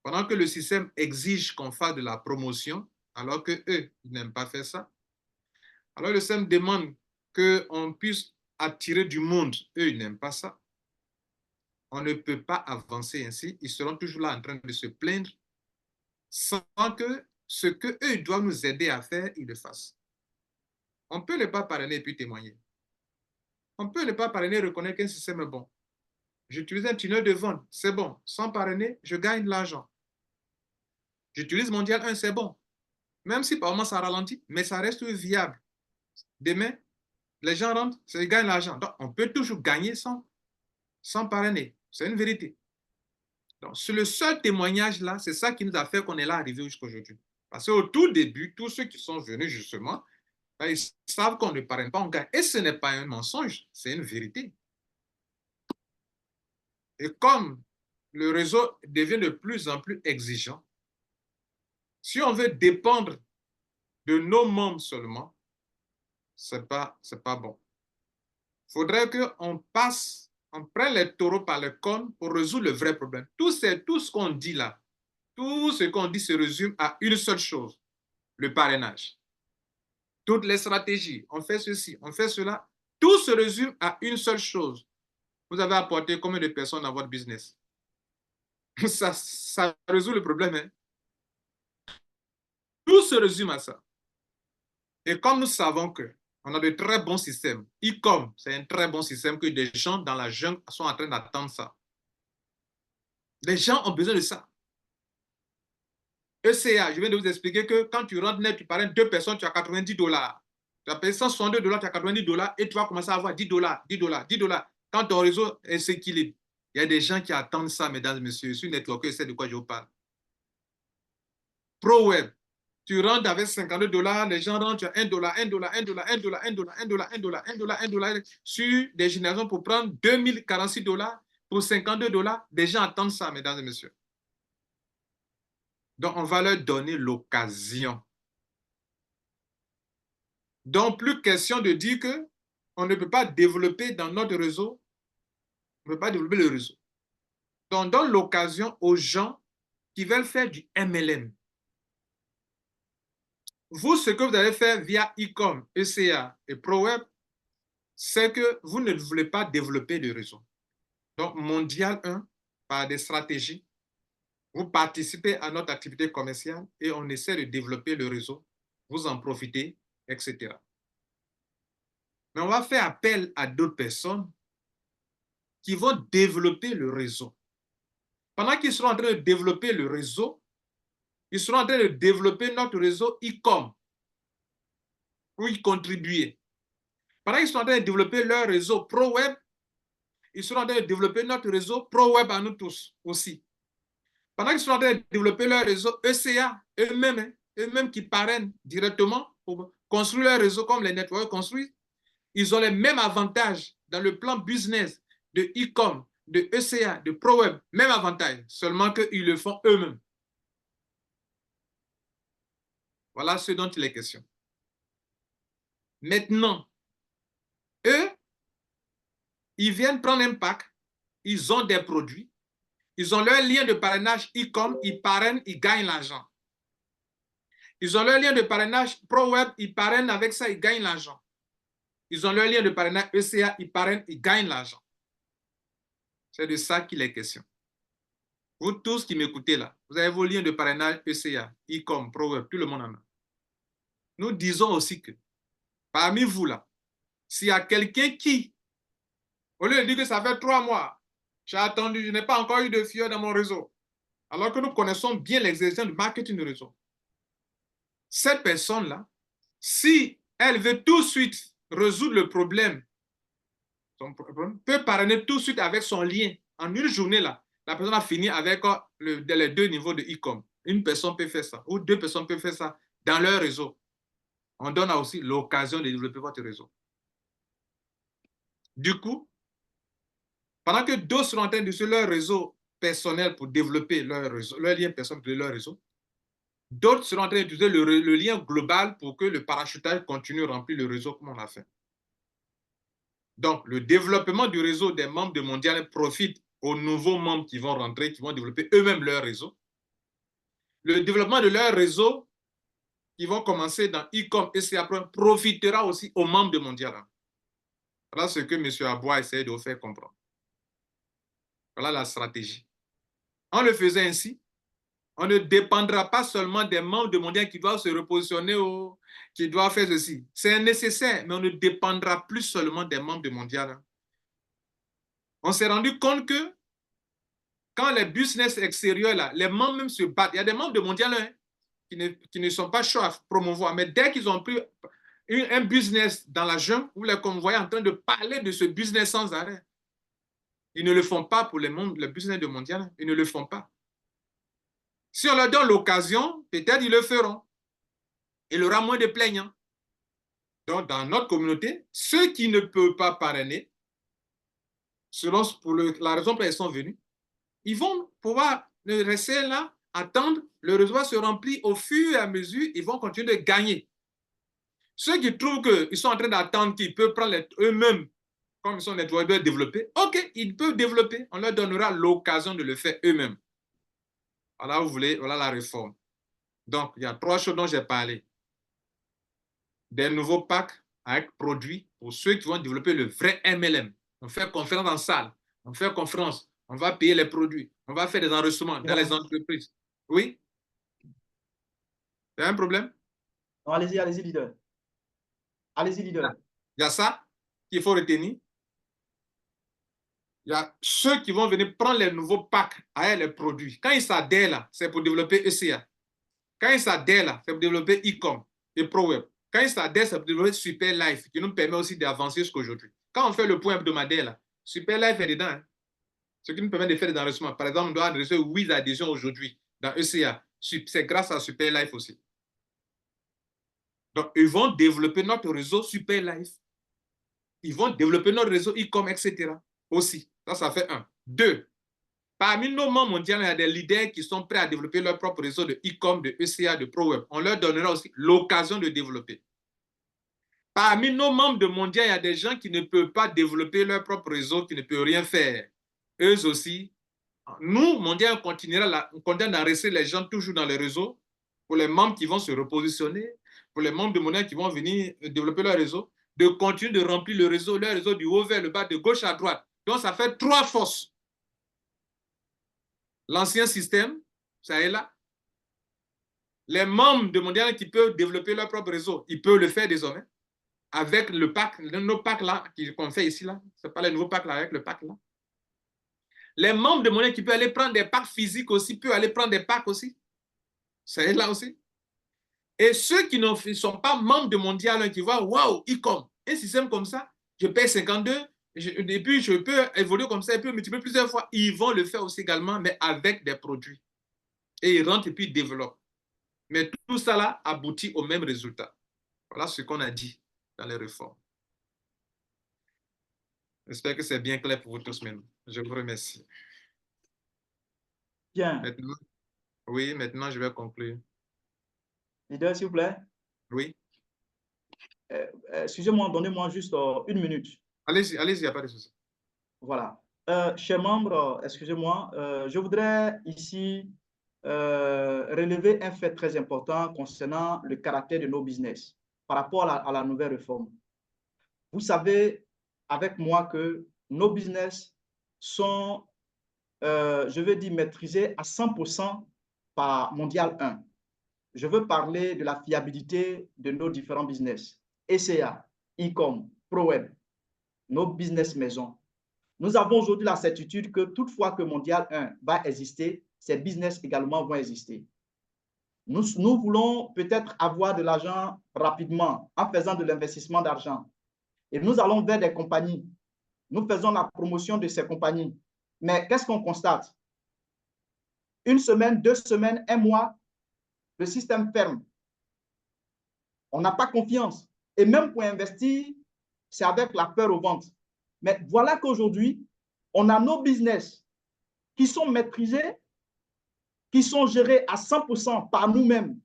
pendant que le système exige qu'on fasse de la promotion, alors qu'eux, ils n'aiment pas faire ça. Alors le système demande qu'on puisse attirer du monde, eux, ils n'aiment pas ça. On ne peut pas avancer ainsi. Ils seront toujours là en train de se plaindre sans que ce qu'eux doivent nous aider à faire, ils le fassent. On ne peut ne pas parrainer et puis témoigner. On ne peut ne pas parrainer et reconnaître qu'un système est bon. J'utilise un tunnel de vente, c'est bon. Sans parrainer, je gagne de l'argent. J'utilise Mondial 1, c'est bon. Même si par moment ça ralentit, mais ça reste viable. Demain, les gens rentrent, ils gagnent l'argent. Donc, on peut toujours gagner sans parrainer. C'est une vérité. Donc, sur le seul témoignage là, c'est ça qui nous a fait qu'on est là arrivé jusqu'à aujourd'hui. Parce qu'au tout début, tous ceux qui sont venus justement, ils savent qu'on ne parraine pas, on gagne. Et ce n'est pas un mensonge, c'est une vérité. Et comme le réseau devient de plus en plus exigeant, si on veut dépendre de nos membres seulement, ce n'est pas bon. Il faudrait qu'on prenne les taureaux par le cornes pour résoudre le vrai problème. Tout ce qu'on dit là, tout ce qu'on dit se résume à une seule chose, le parrainage. Toutes les stratégies, on fait ceci, on fait cela, tout se résume à une seule chose. Vous avez apporté combien de personnes dans votre business? Ça résout le problème. Hein? Tout se résume à ça. Et comme nous savons qu'on a de très bons systèmes, e-com, c'est un très bon système que des gens dans la jungle sont en train d'attendre ça. Les gens ont besoin de ça. ECA, je viens de vous expliquer que quand tu rentres net, tu parraines 2 personnes, tu as $90. Tu as payé $162, tu as $90 et tu vas commencer à avoir $10, $10, $10. Quand ton réseau s'équilibre, il y a des gens qui attendent ça, mesdames et messieurs. Sur Networker, c'est de quoi je vous parle. ProWeb, tu rentres avec $52, les gens rentrent, tu as $1, $1 sur des générations pour prendre $2046 pour $52. Des gens attendent ça, mesdames et messieurs. Donc, on va leur donner l'occasion. Donc, plus question de dire qu'on ne peut pas développer dans notre réseau, on ne peut pas développer le réseau. Donc, on donne l'occasion aux gens qui veulent faire du MLM. Vous, ce que vous allez faire via e-com, ECA et ProWeb, c'est que vous ne voulez pas développer le réseau. Donc, Mondial 1, par des stratégies, vous participez à notre activité commerciale et on essaie de développer le réseau, vous en profitez, etc. Mais on va faire appel à d'autres personnes qui vont développer le réseau. Pendant qu'ils seront en train de développer le réseau, ils seront en train de développer notre réseau e-com pour y contribuer. Pendant qu'ils sont en train de développer leur réseau pro-web, ils seront en train de développer notre réseau pro-web à nous tous aussi. Pendant qu'ils sont en train de développer leur réseau ECA, eux-mêmes qui parrainent directement pour construire leur réseau comme les networks construisent, ils ont les mêmes avantages dans le plan business de e-com, de ECA, de ProWeb, même avantage, seulement qu'ils le font eux-mêmes. Voilà ce dont il est question. Maintenant, eux, ils viennent prendre un pack, ils ont des produits, ils ont leur lien de parrainage e-com, ils parrainent, ils gagnent l'argent. Ils ont leur lien de parrainage ProWeb, ils parrainent avec ça, ils gagnent l'argent. Ils ont leur lien de parrainage ECA, ils parrainent, ils gagnent l'argent. C'est de ça qu'il est question. Vous tous qui m'écoutez là, vous avez vos liens de parrainage ECA, e-com, ProWeb, tout le monde en a. Nous disons aussi que parmi vous là, s'il y a quelqu'un qui, au lieu de dire que ça fait 3 mois, j'ai attendu, je n'ai pas encore eu de FIO dans mon réseau, alors que nous connaissons bien l'exercice du marketing de réseau. Cette personne-là, si elle veut tout de suite résoudre le problème, peut parrainer tout de suite avec son lien. En une journée, là, la personne a fini avec les 2 niveaux de e-com. Une personne peut faire ça, ou 2 personnes peuvent faire ça dans leur réseau. On donne aussi l'occasion de développer votre réseau. Du coup, pendant que d'autres sont en train d'utiliser leur réseau personnel pour développer leur lien personnel de leur réseau, d'autres seront en train d'utiliser le lien global pour que le parachutage continue à remplir le réseau comme on l'a fait. Donc, le développement du réseau des membres de Mondial profite aux nouveaux membres qui vont rentrer, qui vont développer eux-mêmes leur réseau. Le développement de leur réseau, qui vont commencer dans e-com et après, profitera aussi aux membres de Mondial. Voilà ce que M. Aboua essaie de vous faire comprendre. Voilà la stratégie. En le faisant ainsi, on ne dépendra pas seulement des membres de Mondial qui doivent se repositionner ou qui doivent faire ceci. C'est nécessaire, mais on ne dépendra plus seulement des membres de Mondial. On s'est rendu compte que quand les business extérieurs, là, les membres même se battent. Il y a des membres de Mondial qui ne sont pas chauds à promouvoir, mais dès qu'ils ont pris un business dans la jungle, vous les convoyez en train de parler de ce business sans arrêt. Ils ne le font pas pour les membres, le business de Mondial, ils ne le font pas. Si on leur donne l'occasion, peut-être ils le feront. Il y aura moins de plaignants. Donc, dans notre communauté, ceux qui ne peuvent pas parrainer, selon la raison pour laquelle ils sont venus, ils vont pouvoir rester là, attendre, le réseau va se remplir au fur et à mesure, ils vont continuer de gagner. Ceux qui trouvent qu'ils sont en train d'attendre qu'ils peuvent prendre eux-mêmes, comme ils sont les networkers développés, ok, ils peuvent développer, on leur donnera l'occasion de le faire eux-mêmes. Voilà, vous voulez, voilà la réforme. Donc, il y a 3 choses dont j'ai parlé. Des nouveaux packs avec produits pour ceux qui vont développer le vrai MLM. On fait conférence en salle, on fait conférence, on va payer les produits, on va faire des enregistrements dans les entreprises. Oui? Il y a un problème? Non, allez-y, allez-y, leader. Allez-y, leader. Il y a ça qu'il faut retenir. Il y a ceux qui vont venir prendre les nouveaux packs avec les produits. Quand ils s'adhèrent là, c'est pour développer ECA. Quand ils s'adhèrent là, c'est pour développer e-com et ProWeb. Quand ils s'adhèrent, c'est pour développer Super Life, qui nous permet aussi d'avancer jusqu'à aujourd'hui. Quand on fait le point hebdomadaire là, Super Life est dedans. Hein. Ce qui nous permet de faire des enregistrements. Par exemple, on doit adresser 8 adhésions aujourd'hui dans ECA. C'est grâce à Super Life aussi. Donc, ils vont développer notre réseau Super Life. Ils vont développer notre réseau e-com, etc. aussi. Ça fait 1. 2. Parmi nos membres mondiaux, il y a des leaders qui sont prêts à développer leur propre réseau de e-com, de ECA, de ProWeb. On leur donnera aussi l'occasion de développer. Parmi nos membres de mondial, il y a des gens qui ne peuvent pas développer leur propre réseau, qui ne peuvent rien faire. Eux aussi, nous, mondial, on continue à rester les gens toujours dans les réseaux. Pour les membres qui vont se repositionner, pour les membres de mondial qui vont venir développer leur réseau, de continuer de remplir le réseau du haut vers le bas, de gauche à droite. Donc, ça fait 3 forces. L'ancien système, ça est là. Les membres de Mondial qui peuvent développer leur propre réseau, ils peuvent le faire désormais. Avec le pack, nos packs là, qu'on fait ici, là. Ce n'est pas les nouveaux packs là, avec le pack là. Les membres de Mondial qui peuvent aller prendre des packs physiques aussi, peuvent aller prendre des packs aussi. Ça est là aussi. Et ceux qui ne sont pas membres de Mondial, qui voient, waouh, ICOM, un système comme ça, je paye 52, et puis je peux évoluer comme ça, et puis multiplier plusieurs fois. Ils vont le faire aussi également, mais avec des produits. Et ils rentrent et puis ils développent. Mais tout ça là aboutit au même résultat. Voilà ce qu'on a dit dans les réformes. J'espère que c'est bien clair pour vous tous maintenant. Je vous remercie. Bien. Maintenant, oui, maintenant je vais conclure. Leader, s'il vous plaît. Oui. Excusez-moi, donnez-moi juste 1 minute. Allez-y, il n'y a pas de souci. Voilà. Chers membres, excusez-moi, je voudrais ici relever un fait très important concernant le caractère de nos business par rapport à la nouvelle réforme. Vous savez avec moi que nos business sont, je veux dire, maîtrisés à 100% par Mondial 1. Je veux parler de la fiabilité de nos différents business. ECA, e-com, ProWeb, nos business maisons. Nous avons aujourd'hui la certitude que toutefois que Mondial 1 va exister, ces business également vont exister. Nous voulons peut-être avoir de l'argent rapidement en faisant de l'investissement d'argent. Et nous allons vers des compagnies. Nous faisons la promotion de ces compagnies. Mais qu'est-ce qu'on constate? 1 semaine, 2 semaines, 1 mois, le système ferme. On n'a pas confiance. Et même pour investir, c'est avec la peur au ventre. Mais voilà qu'aujourd'hui, on a nos business qui sont maîtrisés, qui sont gérés à 100% par nous-mêmes.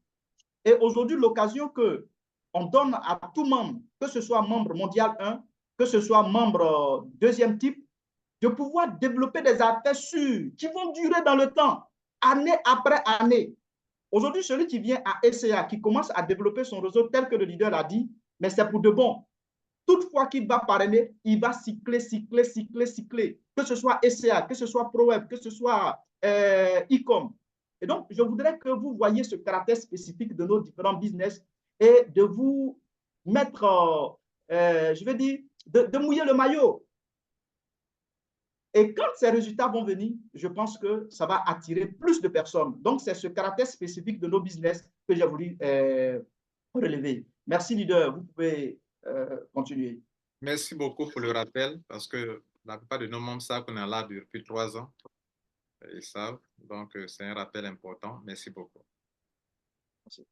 Et aujourd'hui, l'occasion qu'on donne à tout membre, que ce soit membre mondial 1, que ce soit membre deuxième type, de pouvoir développer des affaires sûres qui vont durer dans le temps, année après année. Aujourd'hui, celui qui vient à SCA, qui commence à développer son réseau tel que le leader l'a dit, mais c'est pour de bon. Toutefois qu'il va parrainer, il va cycler. Que ce soit SCA, que ce soit ProWeb, que ce soit e-com. Et donc, je voudrais que vous voyez ce caractère spécifique de nos différents business et de vous mettre, je vais dire, de mouiller le maillot. Et quand ces résultats vont venir, je pense que ça va attirer plus de personnes. Donc, c'est ce caractère spécifique de nos business que j'ai voulu relever. Merci, leader. Vous pouvez continuer. Merci beaucoup pour le rappel, parce que la plupart de nos membres savent qu'on est là depuis 3 ans. Ils savent. Donc, c'est un rappel important. Merci beaucoup. Merci.